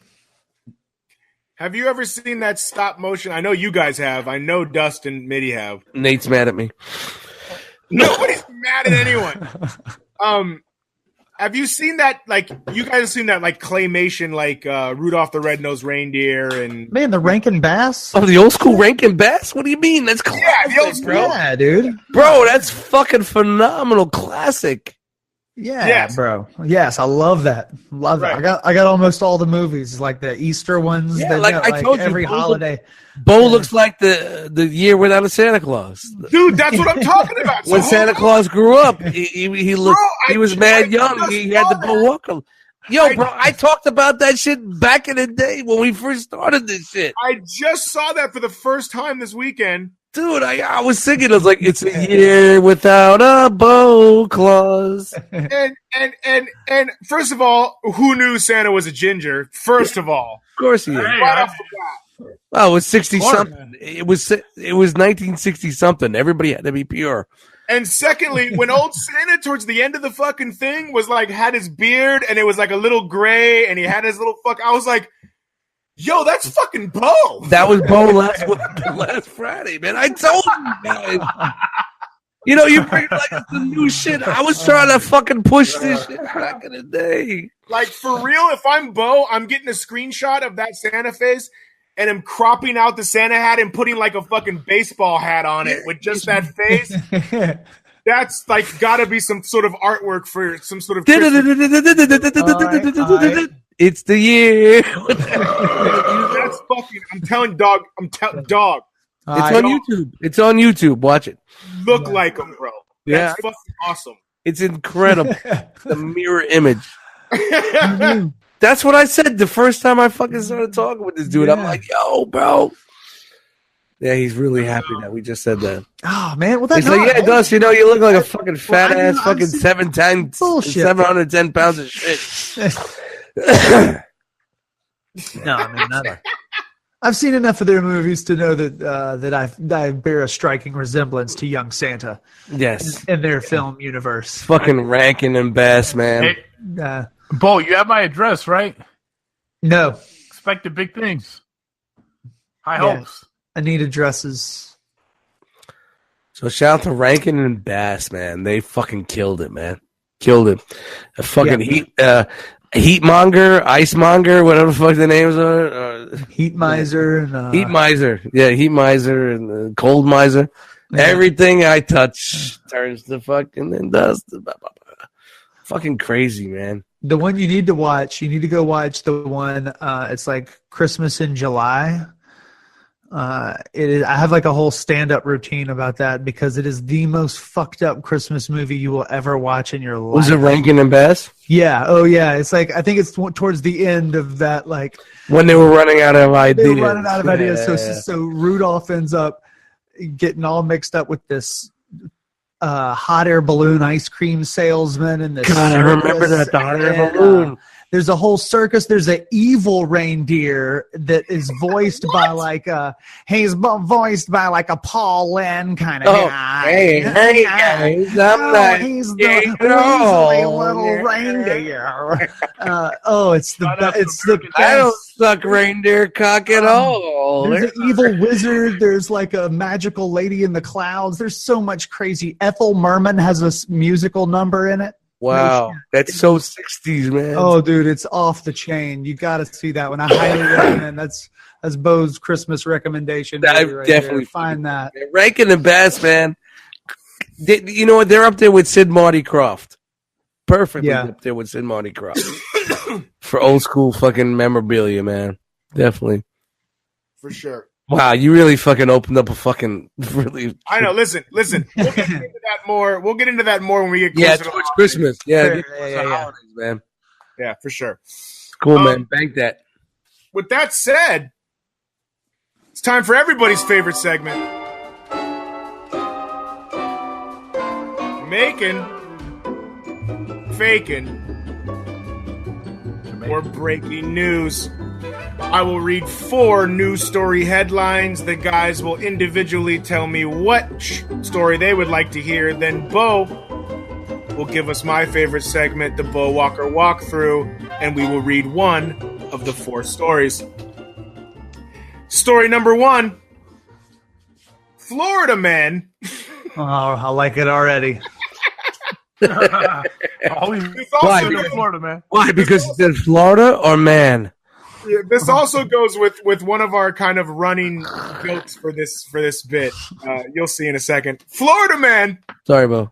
Have you ever seen that stop motion? I know you guys have. I know Dust and Mitty have. Nate's mad at me. Nobody's mad at anyone. Have you seen that? Like, you guys have seen that, like, claymation, like Rudolph the Red-Nosed Reindeer and man, the Rankin Bass. Oh, the old school Rankin Bass. What do you mean? That's classic, the old school. Yeah, dude. Bro, that's fucking phenomenal, classic. Yeah, Yes. bro. Yes, I love that. Love Right. that. I got almost all the movies, like the Easter ones. Yeah, that, like I told you, every holiday. Bo looks like the year without a Santa Claus. Dude, that's what I'm talking about. When Santa Claus grew up, he looked. He was mad young. He had the Bo Walker. Yo, bro, I talked about that shit back in the day when we first started this shit. I just saw that for the first time this weekend. Dude, I was singing. I was like, "It's a year without a Bo Claus." And first of all, who knew Santa was a ginger? First of all, Of course he is. right off the bat. Well, it was 60 something. It was 1960 something. Everybody had to be pure. And secondly, when old Santa towards the end of the fucking thing was like had his beard and it was like a little gray and he had his little I was like, yo, that's fucking Bo. That was Bo last Friday, man. I told you guys. You bring like the new shit. I was trying to fucking push this shit back in the day. Like, for real, if I'm Bo, I'm getting a screenshot of that Santa face and I'm cropping out the Santa hat and putting like a fucking baseball hat on it with just that face. That's like gotta be some sort of artwork for some sort of Christmas. It's the year. That's fucking. I'm telling dog. Dog. It's on YouTube. It's on YouTube. Watch it. Look like him, bro. Yeah. That's fucking awesome. It's incredible. The mirror image. That's what I said the first time I fucking started talking with this dude. I'm like, yo, bro. Yeah, he's really happy that we just said that. Oh man, well that's He's like, yeah, Gus, you look like a fucking fat ass, fucking 710 pounds of shit. No, I mean, not. I've seen enough of their movies to know that I bear a striking resemblance to young Santa. Yes, in their film universe. Fucking Rankin and Bass, man. Hey, Bo, you have my address, right? No. Expected big things. High hopes. I need addresses. So shout out to Rankin and Bass, man. They fucking killed it, man. Killed it. A fucking Heatmonger, Icemonger, whatever the fuck the names are. Heat Miser. And, Heat Miser. Yeah, Heat Miser and Cold Miser. Yeah. Everything I touch turns to fucking dust. Fucking crazy, man. The one you need to go watch the one, it's like Christmas in July. It is. I have like a whole stand-up routine about that because it is the most fucked up Christmas movie you will ever watch in your life. Was it Rankin and Bass? Yeah. Oh, yeah. It's like I think it's towards the end of that, like when they were running out of ideas. They were running out of ideas. So Rudolph ends up getting all mixed up with this hot air balloon ice cream salesman and this. God, I remember that, the hot air balloon. There's a whole circus. There's an evil reindeer that is voiced by like he's voiced by like a Paul Lynn kind of guy. Hey guys, he's the weaselly little reindeer. It's the best. I don't suck reindeer cock at all. There's an evil wizard. There's like a magical lady in the clouds. There's so much crazy. Ethel Merman has a musical number in it. Wow, that's so 60s, man. Oh, dude, it's off the chain. You got to see that one. I highly recommend. That's Bo's Christmas recommendation. I've Right definitely there. Find that. Rankin and Bass, man. You know what? They're up there with Sid Marty Krofft. Perfectly up there with Sid Marty Krofft for old school fucking memorabilia, man. Definitely, for sure. Wow, you really fucking opened up a fucking really. I know. Listen. We'll get into that more. We'll get into that more when we get closer to towards Christmas. Yeah, holidays, man. Yeah, for sure. Cool, man. Bank that. With that said, it's time for everybody's favorite segment. Making, faking, or breaking news. I will read 4 news story headlines. The guys will individually tell me what story they would like to hear. Then Bo will give us my favorite segment, the Bo Walker Walkthrough, and we will read one of the 4 stories. Story number 1. Florida man. Oh, I like it already. Florida, man. Why? Because it's in Florida or man? Yeah, this also goes with one of our kind of running jokes for this bit. You'll see in a second. Florida man. Sorry, Bo.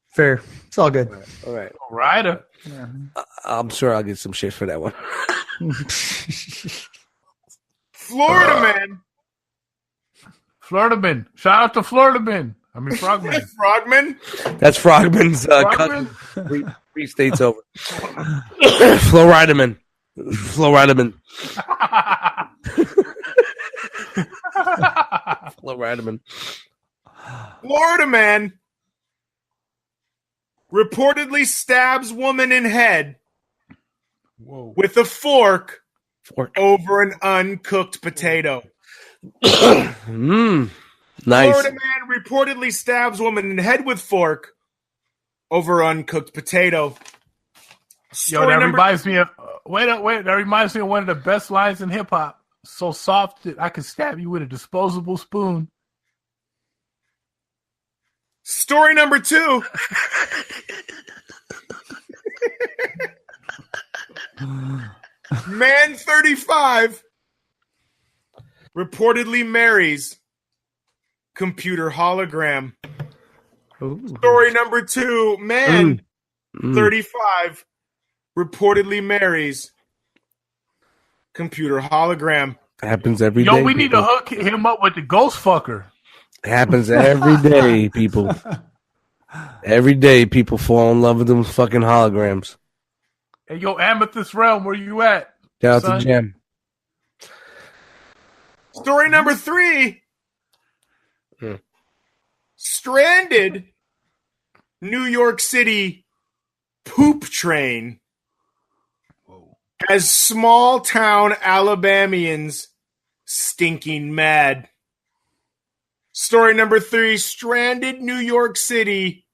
Fair. It's all good. All right. Rider. Yeah. I'm sure I'll get some shit for that one. Florida man. Florida man. Shout out to Florida man. I mean Frogman. Frogman. That's Frogman's cousin. 3 states over. Florida man. Florida man. Florida man. Florida man reportedly stabs woman in head with a fork over an uncooked potato. Nice. Florida man reportedly stabs woman in head with fork over uncooked potato. Yo, that reminds me of that reminds me of one of the best lines in hip hop. So soft that I could stab you with a disposable spoon. Story number 2. Man 35 reportedly marries computer hologram. Ooh. Story number 2. Man 35 reportedly marries computer hologram. Happens every day. Yo, we need to hook him up with the ghost fucker. Happens every day, people. Every day, people fall in love with them fucking holograms. Hey, yo, Amethyst Realm, where you at? Shout out to Jam. Story number 3. Stranded New York City poop train has small town Alabamians stinking mad. Story number 3. Stranded New York City,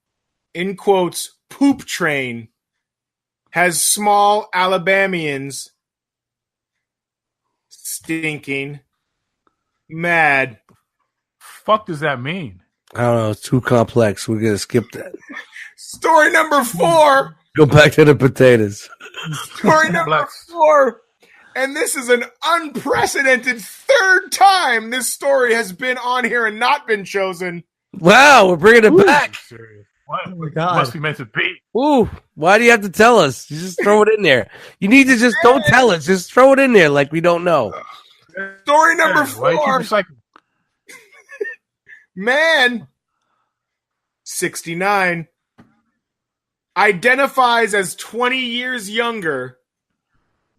in quotes, poop train has small Alabamians stinking mad. Fuck does that mean? I don't know. It's too complex. We're going to skip that. Story number 4. Go back to the potatoes. Story number 4. And this is an unprecedented 3rd time this story has been on here and not been chosen. Wow, we're bringing it back. What? Oh my God. Must be meant to be. Ooh, why do you have to tell us? You just throw it in there. You need to just don't tell us. Just throw it in there like we don't know. Story number Why you keep 4. recycling? Man, 69, identifies as 20 years younger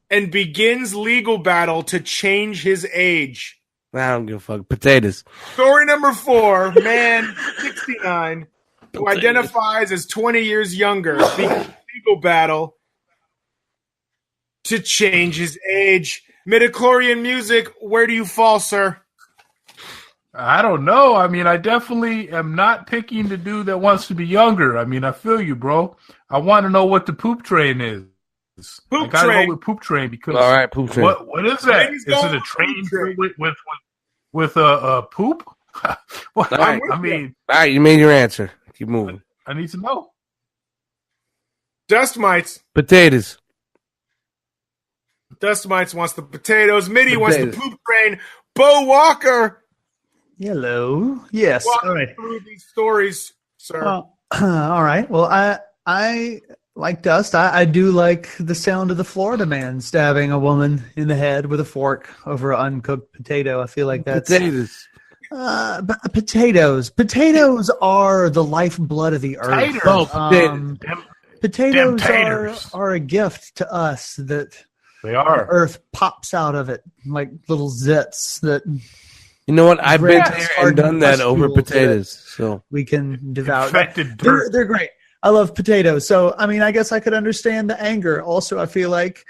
and begins legal battle to change his age. I don't give a fuck. Potatoes. Story number 4, man, 69, who identifies as 20 years younger, begins legal battle to change his age. Midichlorian music, where do you fall, sir? I don't know. I mean, I definitely am not picking the dude that wants to be younger. I mean, I feel you, bro. I want to know what the poop train is. I gotta go with poop train because all right, poop train. What is that? Is it a train with a poop? Well, All right. I mean, all right, you made your answer. Keep moving. I need to know. Dust Mites. Potatoes. Dust Mites wants the potatoes. Mitty wants the poop train. Bo Walker. Hello. Yes. Walk All right. through these stories, sir. All right. Well, I like Dust. I do like the sound of the Florida man stabbing a woman in the head with a fork over an uncooked potato. I feel like that's Potatoes. Potatoes. Potatoes are the lifeblood of the earth. Taters. Oh, Potatoes Them taters. are a gift to us that They are. earth pops out of it like little zits that You know what? I've been Grass there and hardened done that over pustules potatoes. So we can devour. Infected dirt. They're great. I love potatoes. So, I mean, I guess I could understand the anger. Also, I feel like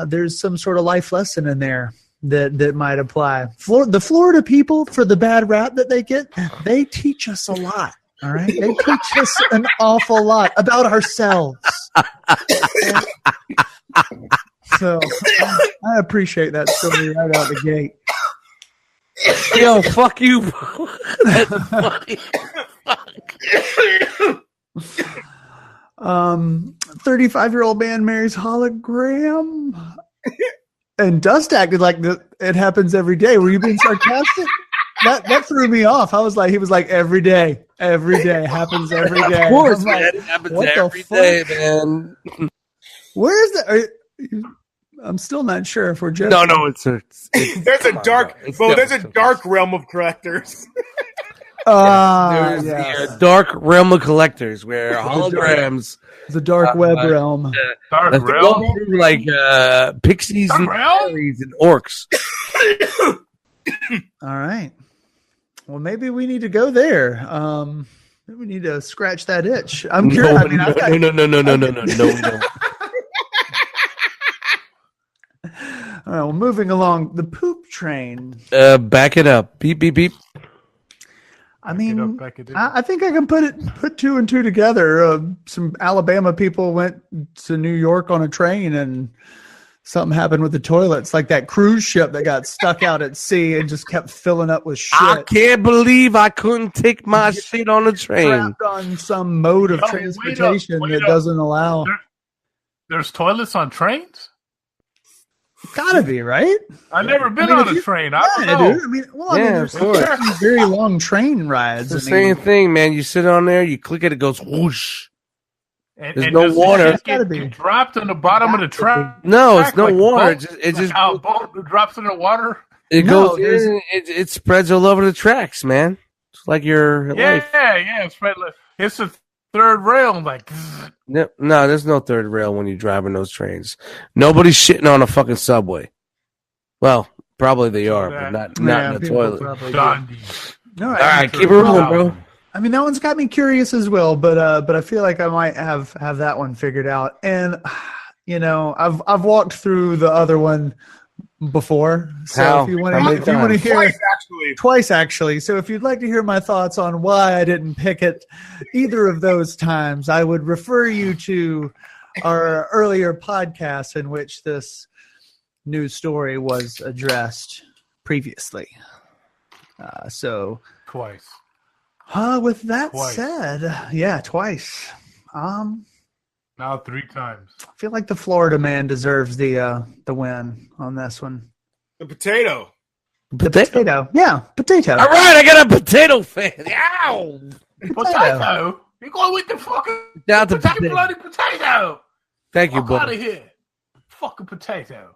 there's some sort of life lesson in there that might apply. The Florida people, for the bad rap that they get, they teach us a lot. All right? They teach us an awful lot about ourselves. So, I appreciate that story right out the gate. yo, fuck you, bro. That's funny. Fuck. 35-year-old man marries hologram, and Dust acted like it happens every day. Were you being sarcastic? That threw me off. He was like every day happens every day. Of course, I'm man. like, It happens what the every day, fuck? man. Where is that? I'm still not sure if we're joking. No, it's There's a dark, bro. there's a dark realm of collectors. There's yes. the dark realm of collectors where holograms The dark web realm. Dark that's realm. go through like pixies Dark and realm? fairies and orcs. All right. Well, maybe we need to go there. Maybe we need to scratch that itch. I'm curious. I mean, I've got- No. All right, well, moving along, the poop train. Back it up. Beep beep beep. I mean, Back it up. I think I can put two and two together. Some Alabama people went to New York on a train, and something happened with the toilets, like that cruise ship that got stuck out at sea and just kept filling up with shit. I can't believe I couldn't take my shit on the train. Trapped on some mode of No, transportation wait that up. doesn't allow. There's toilets on trains? Gotta be, right? I've never been mean, on if a you- train. I don't Yeah, know. dude. I mean, Yeah, there's of course. some very long train rides. It's the I mean, same thing, man. You sit on there, you click it, it goes whoosh. And, There's and no does the water. shit Gotta get be. dropped on the bottom of the track. No, it's no like a water. boat? It just How a boat drops in the water. it No, goes there's- in, it spreads all over the tracks, man. It's like your Yeah, life. yeah. It's the third rail. Like, No, there's no third rail when you're driving those trains. Nobody's shitting on a fucking subway. Well, probably they are, but not in the people toilet. probably do. Gandhi. All All right. right, keep it rolling, bro. I mean, that one's got me curious as well, but I feel like I might have that one figured out. And you know, I've walked through the other one before, so How? if you want How many to hear Twice, twice actually, so if you'd like to hear my thoughts on why I didn't pick it either of those times, I would refer you to our earlier podcast in which this news story was addressed previously. So. Twice. With that Twice. said, yeah, twice. Now 3 times. I feel like the Florida man deserves the win on this one. The potato. Potato. Yeah, potato. All right, I got a potato fan. Ow! Potato? You going with the fucking Down to potato, potato. bloody potato? Thank you, Fuck out boy. of here. Fucking potato.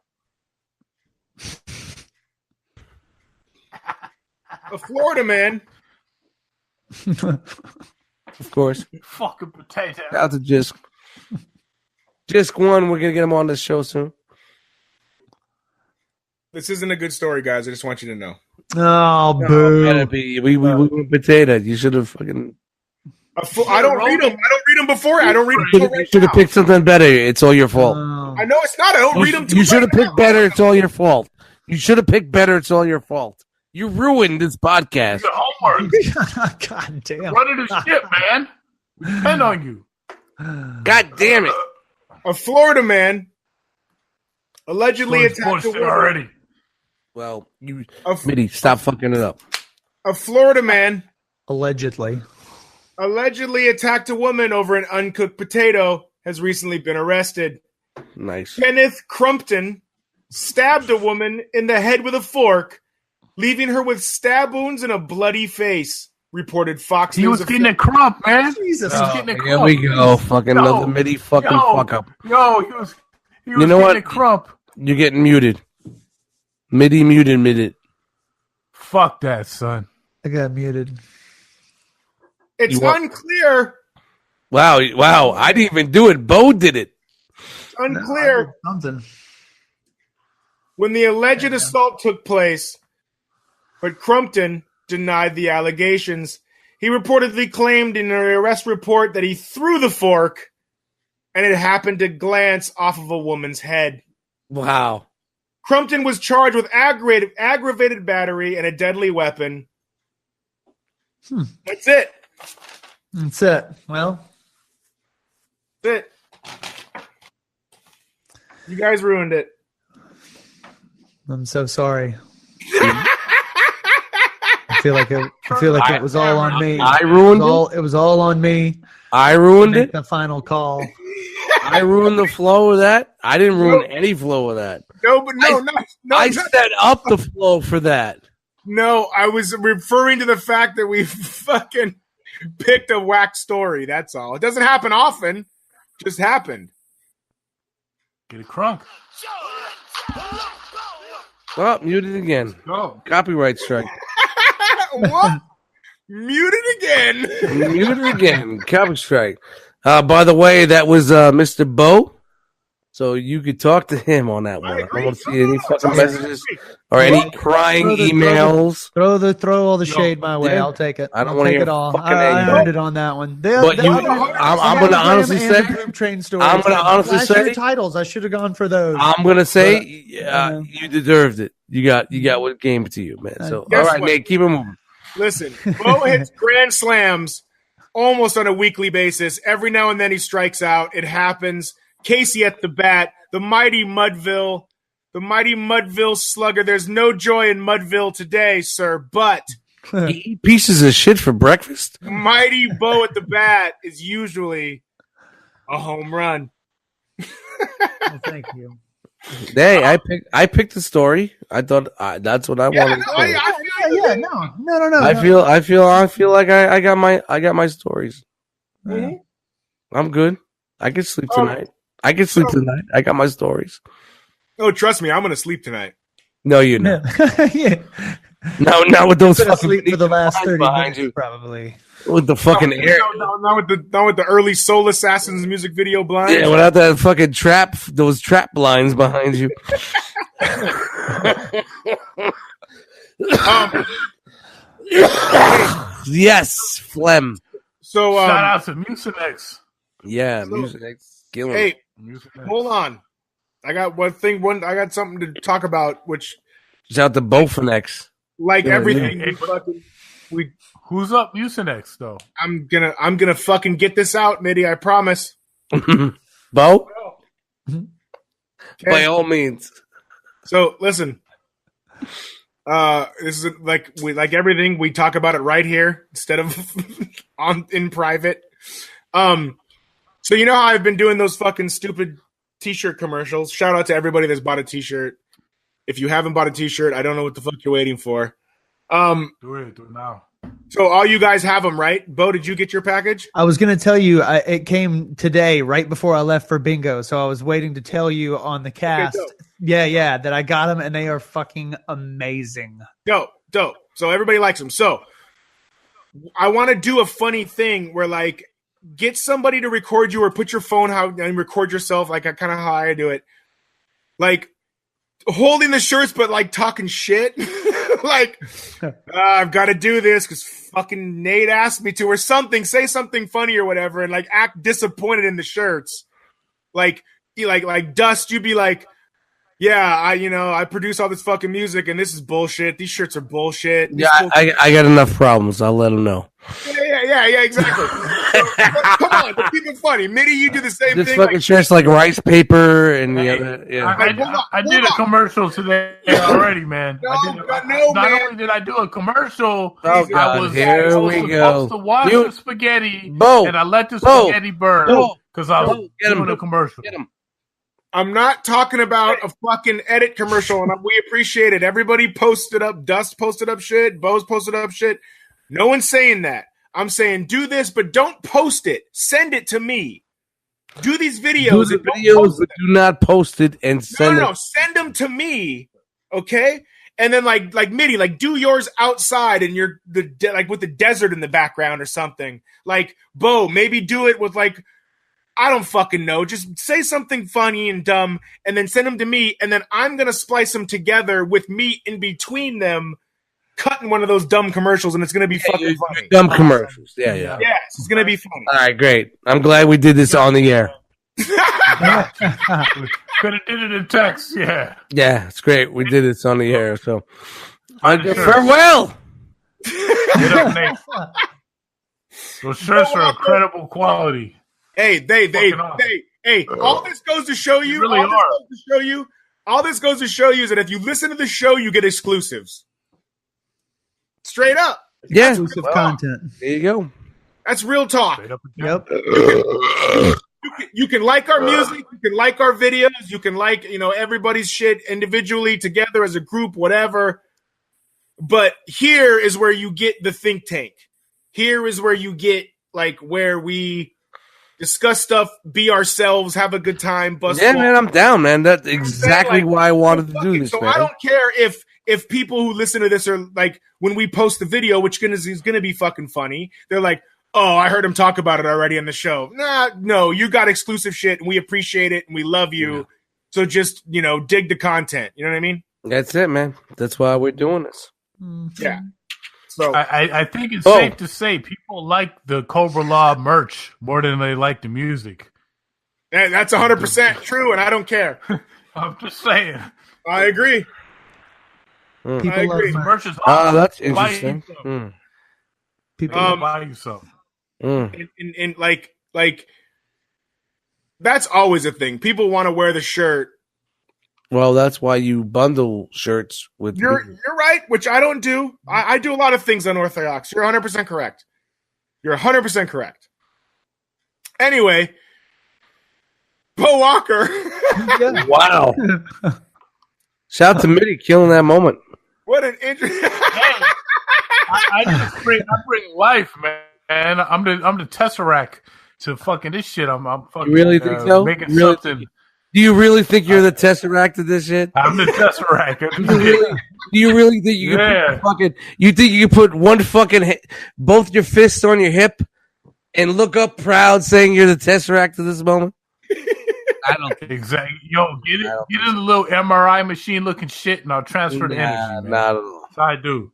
A Florida man. Of course. Fucking potato. Out to Jisk. Jisk won. We're gonna get him on this show soon. This isn't a good story, guys. I just want you to know. Oh, boo. Gotta be. We went potato. You should have fucking. I don't read them. I don't read them before. I don't read them You before right should have now. picked something better. It's all your fault. I know it's not. I don't read them. You should have picked better. It's all your fault. You should have picked better. It's all your fault. You ruined this podcast. Your homework. God damn. Running the ship, man. We depend on you. God damn it. A Florida man allegedly attacked a Bullshit woman. already. Well, you, A, Mitty, stop fucking it up. a Florida man Allegedly. allegedly attacked a woman over an uncooked potato has recently been arrested. Nice. Kenneth Crumpton stabbed a woman in the head with a fork, leaving her with stab wounds and a bloody face, reported Fox He News. was getting a crump, man. Jesus. He was getting a Here crump. we go. Fucking another MIDI fucking fuck up. Yo, he was You know getting what? a crump. You're getting muted. MIDI muted. Fuck that, son. I got muted. It's You want- unclear. Wow. I didn't even do it. Bo did it. Unclear Something. when the alleged assault took place, but Crumpton denied the allegations. He reportedly claimed in an arrest report that he threw the fork and it happened to glance off of a woman's head. Wow. Crumpton was charged with aggravated battery and a deadly weapon. That's it. That's it. Well, That's it. You guys ruined it. I'm so sorry. I feel like it was all on me. I ruined it. It was all on me. I ruined Make it. the final call. I ruined the flow of that. I didn't ruin any flow of that. I set up the flow for that. No, I was referring to the fact that we fucking picked a whack story. That's all. It doesn't happen often. Just happened. Get a crunk. Oh, muted again. Go. Copyright strike. What? Muted again. Muted again. Copyright strike. By the way, that was Mr. Bo. So you could talk to him on that one. I don't want to see any fucking messages or any crying emails. Throw all the shade my way. Yeah. I'll take it. I don't I'll want to take hear it all. fucking I anger. earned it on that one. But I'm going to honestly say, I'm going to honestly say, titles. I should have gone for those. I'm going to say, you deserved it. You got what came to you, man. So, Guess all right, what? Nate, keep it moving. Listen, Bo hits grand slams almost on a weekly basis. Every now and then he strikes out. It happens. Casey at the bat. The mighty Mudville slugger. There's no joy in Mudville today, sir, but You eat pieces of shit for breakfast? mighty Bo at the bat is usually a home run. Well, thank you. Hey, I picked the story. I thought that's what I wanted to do. No. I feel like I got my stories. Mhm. I'm good. I can sleep tonight. I got my stories. Oh, trust me, I'm going to sleep tonight. No, you're not. Yeah. No, not with those Been fucking asleep for the last lines 30 behind minutes, you. probably. With the fucking air. Not with the early Soul Assassins music video blinds. Yeah, without that fucking those trap blinds behind you. Yes, phlegm. So, Shout out to Mucinex. Yeah, music. Killing. hey, Mucinex. hold on. I got I got something to talk about, which, Shout out to Bofinex. like Yeah, everything, yeah. Who's up Mucinex though? I'm gonna fucking get this out, Mitty. I promise. Bo, Okay? by all means. So listen, this is like everything. We talk about it right here instead of in private. So you know how I've been doing those fucking stupid T-shirt commercials. Shout out to everybody that's bought a T-shirt. If you haven't bought a T-shirt, I don't know what the fuck you're waiting for. Do it now. So all you guys have them, right? Bo, did you get your package? I was going to tell you, it came today, right before I left for bingo. So I was waiting to tell you on the cast. dope. Yeah, that I got them, and they are fucking amazing. Dope. So everybody likes them. So I want to do a funny thing where, like, get somebody to record you or put your phone out and record yourself, like kind of how I do it. Like, holding the shirts, but, like, talking shit. Like, I've got to do this because fucking Nate asked me to or something. Say something funny or whatever and, like, act disappointed in the shirts. Like Dust, you'd be like, yeah, I produce all this fucking music and this is bullshit. These shirts are bullshit. Yeah, I got enough problems. I'll let them know. Yeah, exactly. Come on, but keep it funny. Mitty, you do the same This thing. fucking shirt's like rice paper and the other. Yeah. I did a commercial today already, man. No, Not man. only did I do a commercial, Oh, I God. was Here also we supposed go. to wash You- the spaghetti, Bo, and I let the Bo, spaghetti burn. Bo, because I was Get 'em, doing a commercial. Get him. I'm not talking about a fucking edit commercial, and we appreciate it. Everybody posted up. Dust posted up shit. Bo's posted up shit. No one's saying that. I'm saying do this, but don't post it. Send it to me. Do these videos. Do the videos, but do not post it and send No. Send them to me, okay? And then like Mitty, like do yours outside and you're like with the desert in the background or something. Like Bo, maybe do it with like, I don't fucking know. Just say something funny and dumb and then send them to me. And then I'm going to splice them together with me in between them, cutting one of those dumb commercials. And it's going to be fucking funny. Dumb commercials. Yeah. Yes, it's going to be funny. All right, great. I'm glad we did this on the air. Could have did it in text, yeah. Yeah, it's great. We did this on the air. So, farewell. Get up, Nate. Those shirts are incredible quality. Hey, all this goes to show you. Really All this goes to show you is that if you listen to the show, you get exclusives. Straight up. Yeah, Exclusive content. there you go. That's real talk. Straight up and down. Yep. You can like our music, you can like our videos, you can like, everybody's shit individually, together as a group, whatever. But here is where you get the think tank. Here is where you get like where we discuss stuff, be ourselves, have a good time, bust. Yeah, man, I'm down, man. That's exactly why I wanted to do this, so man. I don't care if people who listen to this are like, when we post the video, which is going to be fucking funny, they're like, oh, I heard him talk about it already on the show. No, you got exclusive shit, and we appreciate it, and we love you. Yeah. So just, dig the content. You know what I mean? That's it, man. That's why we're doing this. Mm-hmm. Yeah. So I think it's safe to say people like the Cobra-LA merch more than they like the music. That's 100% true, and I don't care. I'm just saying. I agree. People I agree. love Merch is that's interesting. People buy you something. And like that's always a thing. People want to wear the shirt. Well, that's why you bundle shirts with. You're right, which I don't do. I do a lot of things unorthodox. You're 100% correct. You're 100% correct. Anyway, Bo Walker. Yeah. Wow! Shout out to Mitty killing that moment. What an interesting. I bring life, man. I'm the Tesseract to fucking this shit. I'm fucking. You really think so? Making really something. Do you really think you're the Tesseract of this shit? I'm the Tesseract. Do you really think you can you think you can put one fucking both your fists on your hip and look up proud saying you're the Tesseract of this moment? I don't think exactly. Yo, get in the little MRI machine looking shit, and I'll transfer the energy. Man. Not at all. So I do.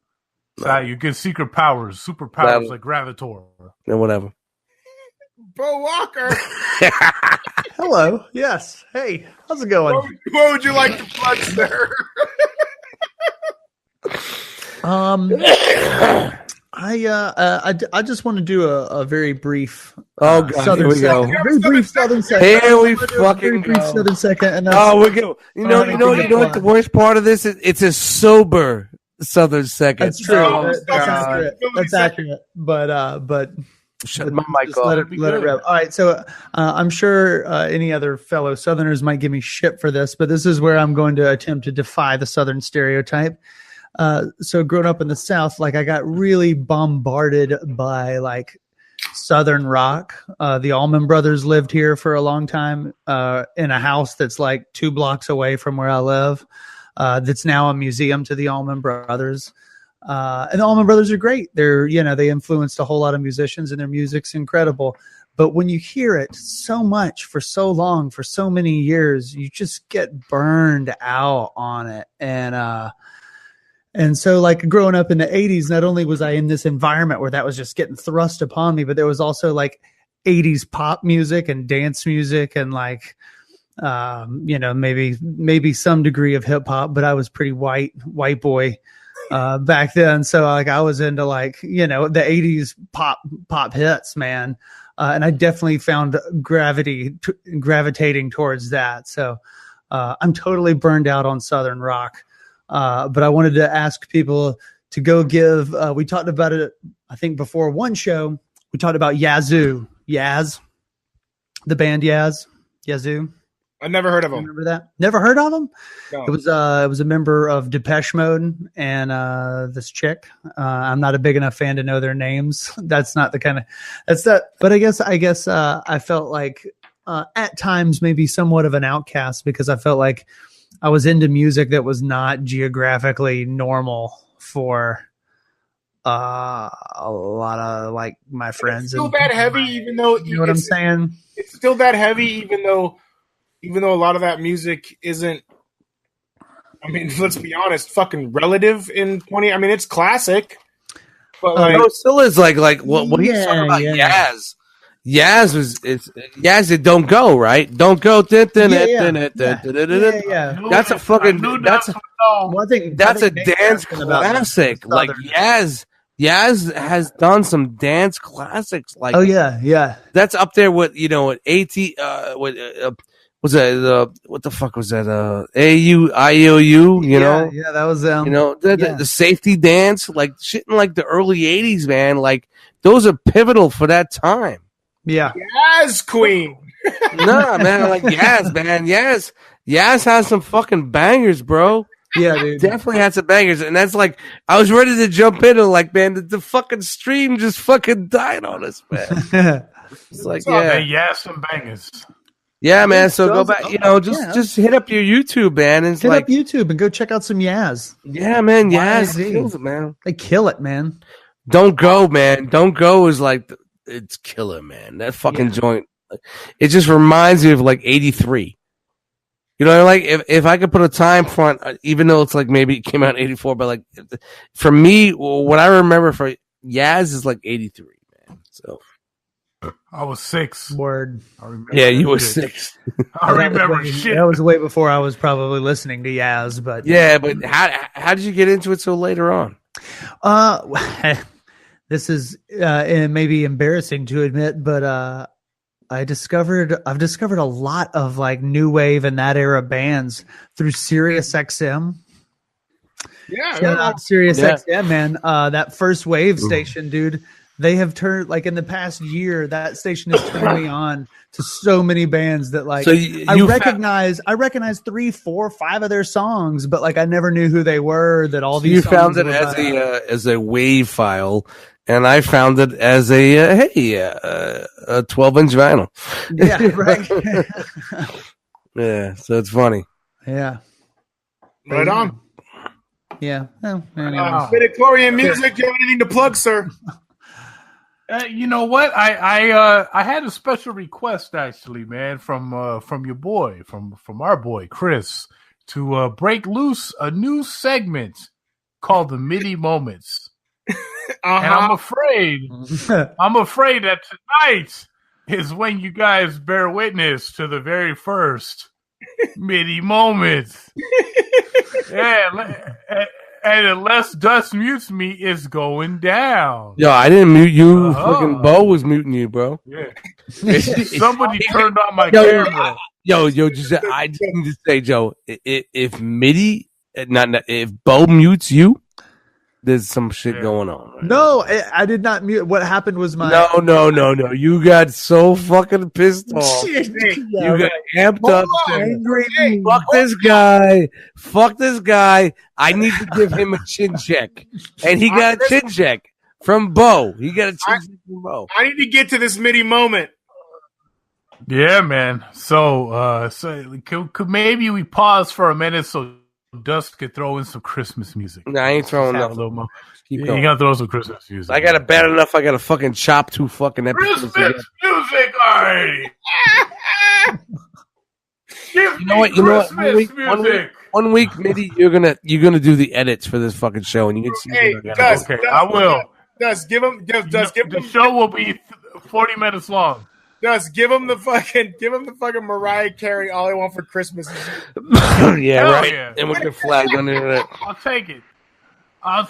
So you get secret powers, superpowers like Gravitor. No, whatever. Bo Walker. Hello. Yes. Hey, how's it going? What would you like to plug, sir? I just want to do a very brief. God, Southern here we go. Very brief Southern second. Here we fucking brief go. Southern second. And we go. You know what the worst part of this is? It's a sober Southern second. That's true. Oh, That's accurate. That's accurate. But shut my mic just off. let it rip. All right. So I'm sure any other fellow Southerners might give me shit for this, but this is where I'm going to attempt to defy the Southern stereotype. So growing up in the South, like I got really bombarded by like Southern rock. The Allman Brothers lived here for a long time in a house that's like 2 blocks away from where I live. That's now a museum to the Allman Brothers. And the Allman Brothers are great. They influenced a whole lot of musicians and their music's incredible. But when you hear it so much for so long, for so many years, you just get burned out on it. And so like growing up in the 80s, not only was I in this environment where that was just getting thrust upon me, but there was also like 80s pop music and dance music and like, maybe some degree of hip hop, but I was pretty white boy back then. So like I was into like, the 80s pop hits, man. And I definitely found gravitating towards that. So I'm totally burned out on Southern rock. But I wanted to ask people to go give, we talked about it, I think before one show, we talked about Yazoo, Yaz. The band Yazoo. I never heard of them. Remember that? Never heard of them? No. It was a member of Depeche Mode and this chick. I'm not a big enough fan to know their names. That's not the kind of But I guess I felt like at times maybe somewhat of an outcast because I felt like I was into music that was not geographically normal for a lot of like my friends. It's still that heavy, even though you know what I'm saying. It's still that heavy, even though a lot of that music isn't. I mean, let's be honest, fucking relative in 20. I mean, it's classic, but like, it still is like what he's talking about. Yaz. Yaz. It don't go right. Don't go. That's a fucking. That's a dance classic. Like Yaz. Yaz has done some dance classics. Like that's up there with at was that what the fuck was that? AUIOU, Yeah, that was the safety dance, like shit in like the early 80s, man. Like those are pivotal for that time. Yeah. Yaz Queen. Nah, man, like Yaz, man. Yaz has some fucking bangers, bro. Yeah, dude. Definitely had some bangers. And that's like I was ready to jump in and like, man, the fucking stream just fucking died on us, man. It's like Yaz some bangers. Yeah, man. So go back, just hit up your YouTube, man. And hit up YouTube and go check out some Yaz. Yeah, man. Yaz kills it, man. They kill it, man. Don't go, man. Don't go is like it's killer, man. That fucking joint. It just reminds me of like '83. Like if I could put a time front, even though it's like maybe it came out in '84, but like for me, what I remember for Yaz is like '83, man. So. I was 6. Word. Yeah, you were 6. I remember shit. That was way before I was probably listening to Yaz, but yeah. But how did you get into it so later on? This is maybe embarrassing to admit, but I've discovered a lot of like new wave and that era bands through Sirius XM. Yeah, shout out Sirius XM, man. That first wave station, dude. They have turned like in the past year. That station has turned me on to so many bands that like I recognize 3, 4, 5 of their songs, but like I never knew who they were. That all these you found it as a wave file, and I found it as a 12-inch vinyl. Yeah, right. Yeah, so it's funny. Yeah, right on. Yeah. Well, Midichlorian music. Do you have anything to plug, sir? You know what? I had a special request actually, man, from your boy, from our boy Chris, to break loose a new segment called the MIDI Moments. And I'm afraid that tonight is when you guys bear witness to the very first MIDI moment. Yeah. And unless Dust mutes me, it's going down. Yo, I didn't mute you. Fucking Bo was muting you, bro. Yeah. Somebody turned on my camera. Yo, I just need to say, Joe, if MIDI, if Bo mutes you, there's some shit going on. Right? No, I did not mute. What happened was my No. You got so fucking pissed off. You got amped up. Angry. Fuck this guy. I need to give him a chin check, and he got a chin check from Bo. He got a chin check from Bo. I need to get to this MIDI moment. Yeah, man. So could maybe we pause for a minute so Dust could throw in some Christmas music. Nah, I ain't throwing nothing. You gotta throw some Christmas music. I got it bad enough. I got to fucking chop 2 fucking episodes. Christmas music already. You know what? One week, MIDI, you're gonna do the edits for this fucking show, and you can see. Hey, Dust, I will. Dust, give him. The show will be 40 minutes long. Just give him the fucking Mariah Carey. All I want for Christmas is yeah, right. Yeah. And with your flag on the internet. I'll take it. I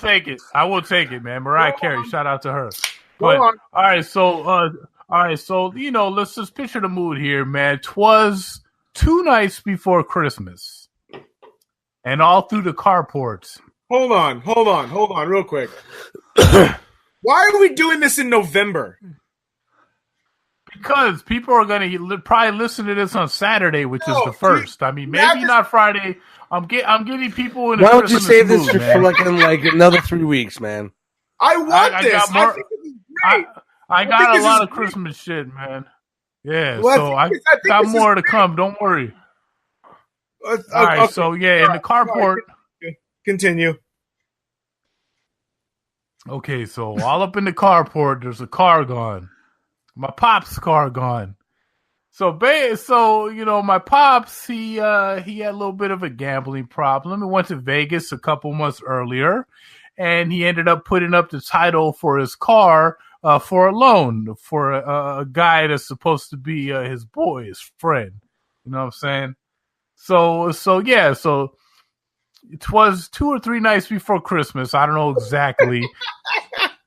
will take it, man. Mariah Carey, shout out to her. But, all right, so let's just picture the mood here, man. 'Twas 2 nights before Christmas, and all through the carports. Hold on, real quick. Why are we doing this in November? Because people are going to probably listen to this on Saturday, which is the first. I mean, maybe not Friday. I'm getting people in the Why don't you Christmas save this mood, for like another 3 weeks, man? I want this. Got more, I think this is great. I got a lot of Christmas shit, man. Yeah, Well, so I got more to come. Don't worry. All right, okay. So yeah, in the carport. Continue. Okay, so all up in the carport, there's a car gone. My pop's car gone. So my pops, he had a little bit of a gambling problem. He went to Vegas a couple months earlier, and he ended up putting up the title for his car for a loan for a guy that's supposed to be his boy, his friend. You know what I'm saying? So it was 2 or 3 nights before Christmas. I don't know exactly.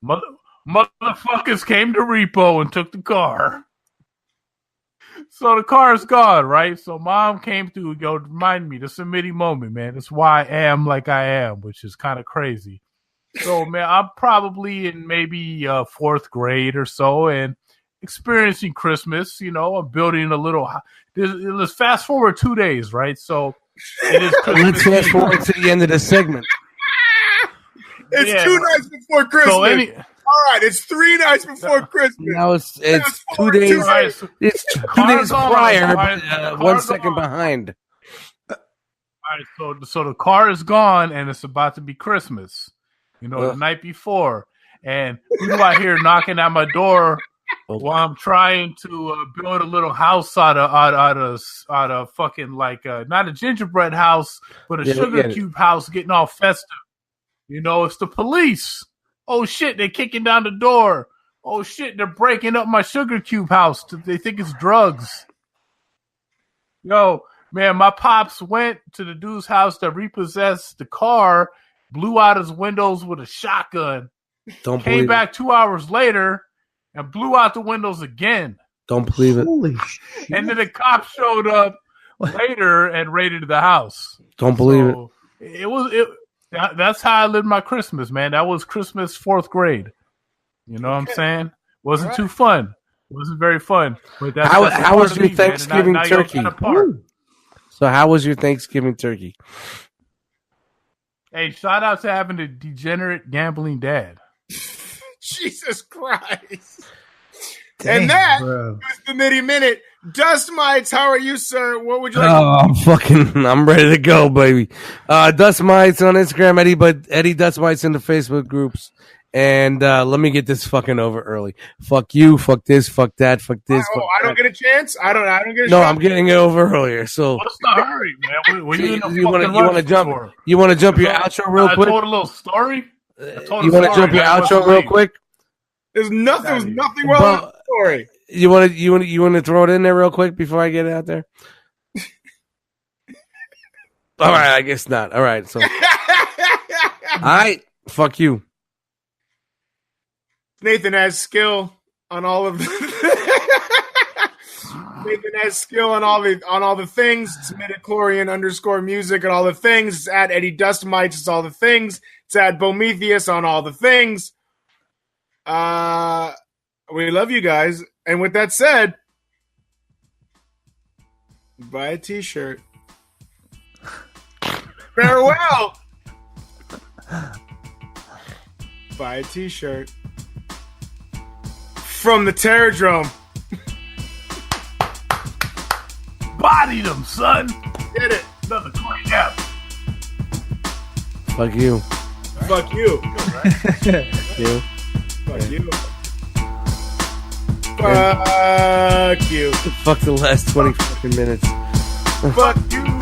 Motherfuckers came to repo and took the car. So the car's gone, right? So mom came through and go, remind me, this is a midi moment, man. That's why I am like I am, which is kind of crazy. So, man, I'm probably in maybe 4th grade or so and experiencing Christmas. You know, I'm building a little. Let's fast forward 2 days, right? So it is Christmas. Let's fast forward to the end of the segment. It's 2 nights before Christmas. All right, it's 3 nights before Christmas. Now it's 2 days. It's 2 days prior, but 1 second behind. All right, so the car is gone, and it's about to be Christmas. You know, the night before, and who do I hear knocking at my door while I'm trying to build a little house out of fucking like not a gingerbread house, but a sugar cube house, getting all festive. You know, it's the police. Oh shit, they're kicking down the door. Oh shit, they're breaking up my sugar cube house. They think it's drugs. Yo, man, my pops went to the dude's house that repossessed the car, blew out his windows with a shotgun, came back 2 hours later and blew out the windows again. Don't believe it. Holy shit. And then the cops showed up later and raided the house. Don't believe it. That's how I lived my Christmas, man. That was Christmas 4th grade. You know what I'm saying? Wasn't too fun. Wasn't very fun. But how was your Thanksgiving turkey? So how was your Thanksgiving turkey? Hey, shout out to having a degenerate gambling dad. Jesus Christ. Dang, and that bro. was the Midi Minute. Dust Mites, how are you, sir? What would you like? I'm ready to go, baby. Dust Mites on Instagram, Eddie Dust Mites in the Facebook groups. And let me get this fucking over early. Fuck you, fuck this, fuck that, fuck this. I don't get a chance? I don't get a No, shot? I'm getting it over earlier. So what's the hurry, man? You want to jump your outro real quick? I told a little story. You want to jump your outro real quick? There's nothing wrong with the story. You want to throw it in there real quick before I get it out there? All right, I guess not. All right, so all right, fuck you. Nathan has skill on all of Nathan has skill on all the things. It's midichlorian_music and all the things. It's at Eddie Dust Mites. It's all the things. It's at Bometheus on all the things. We love you guys. And with that said, buy a t-shirt. Farewell. Buy a t-shirt. From the Drome. Bodied him, son. Did it. Another great app. Fuck you. Fuck you. You. Fuck you. Fuck you. Fuck the last 20 fucking minutes. Fuck you.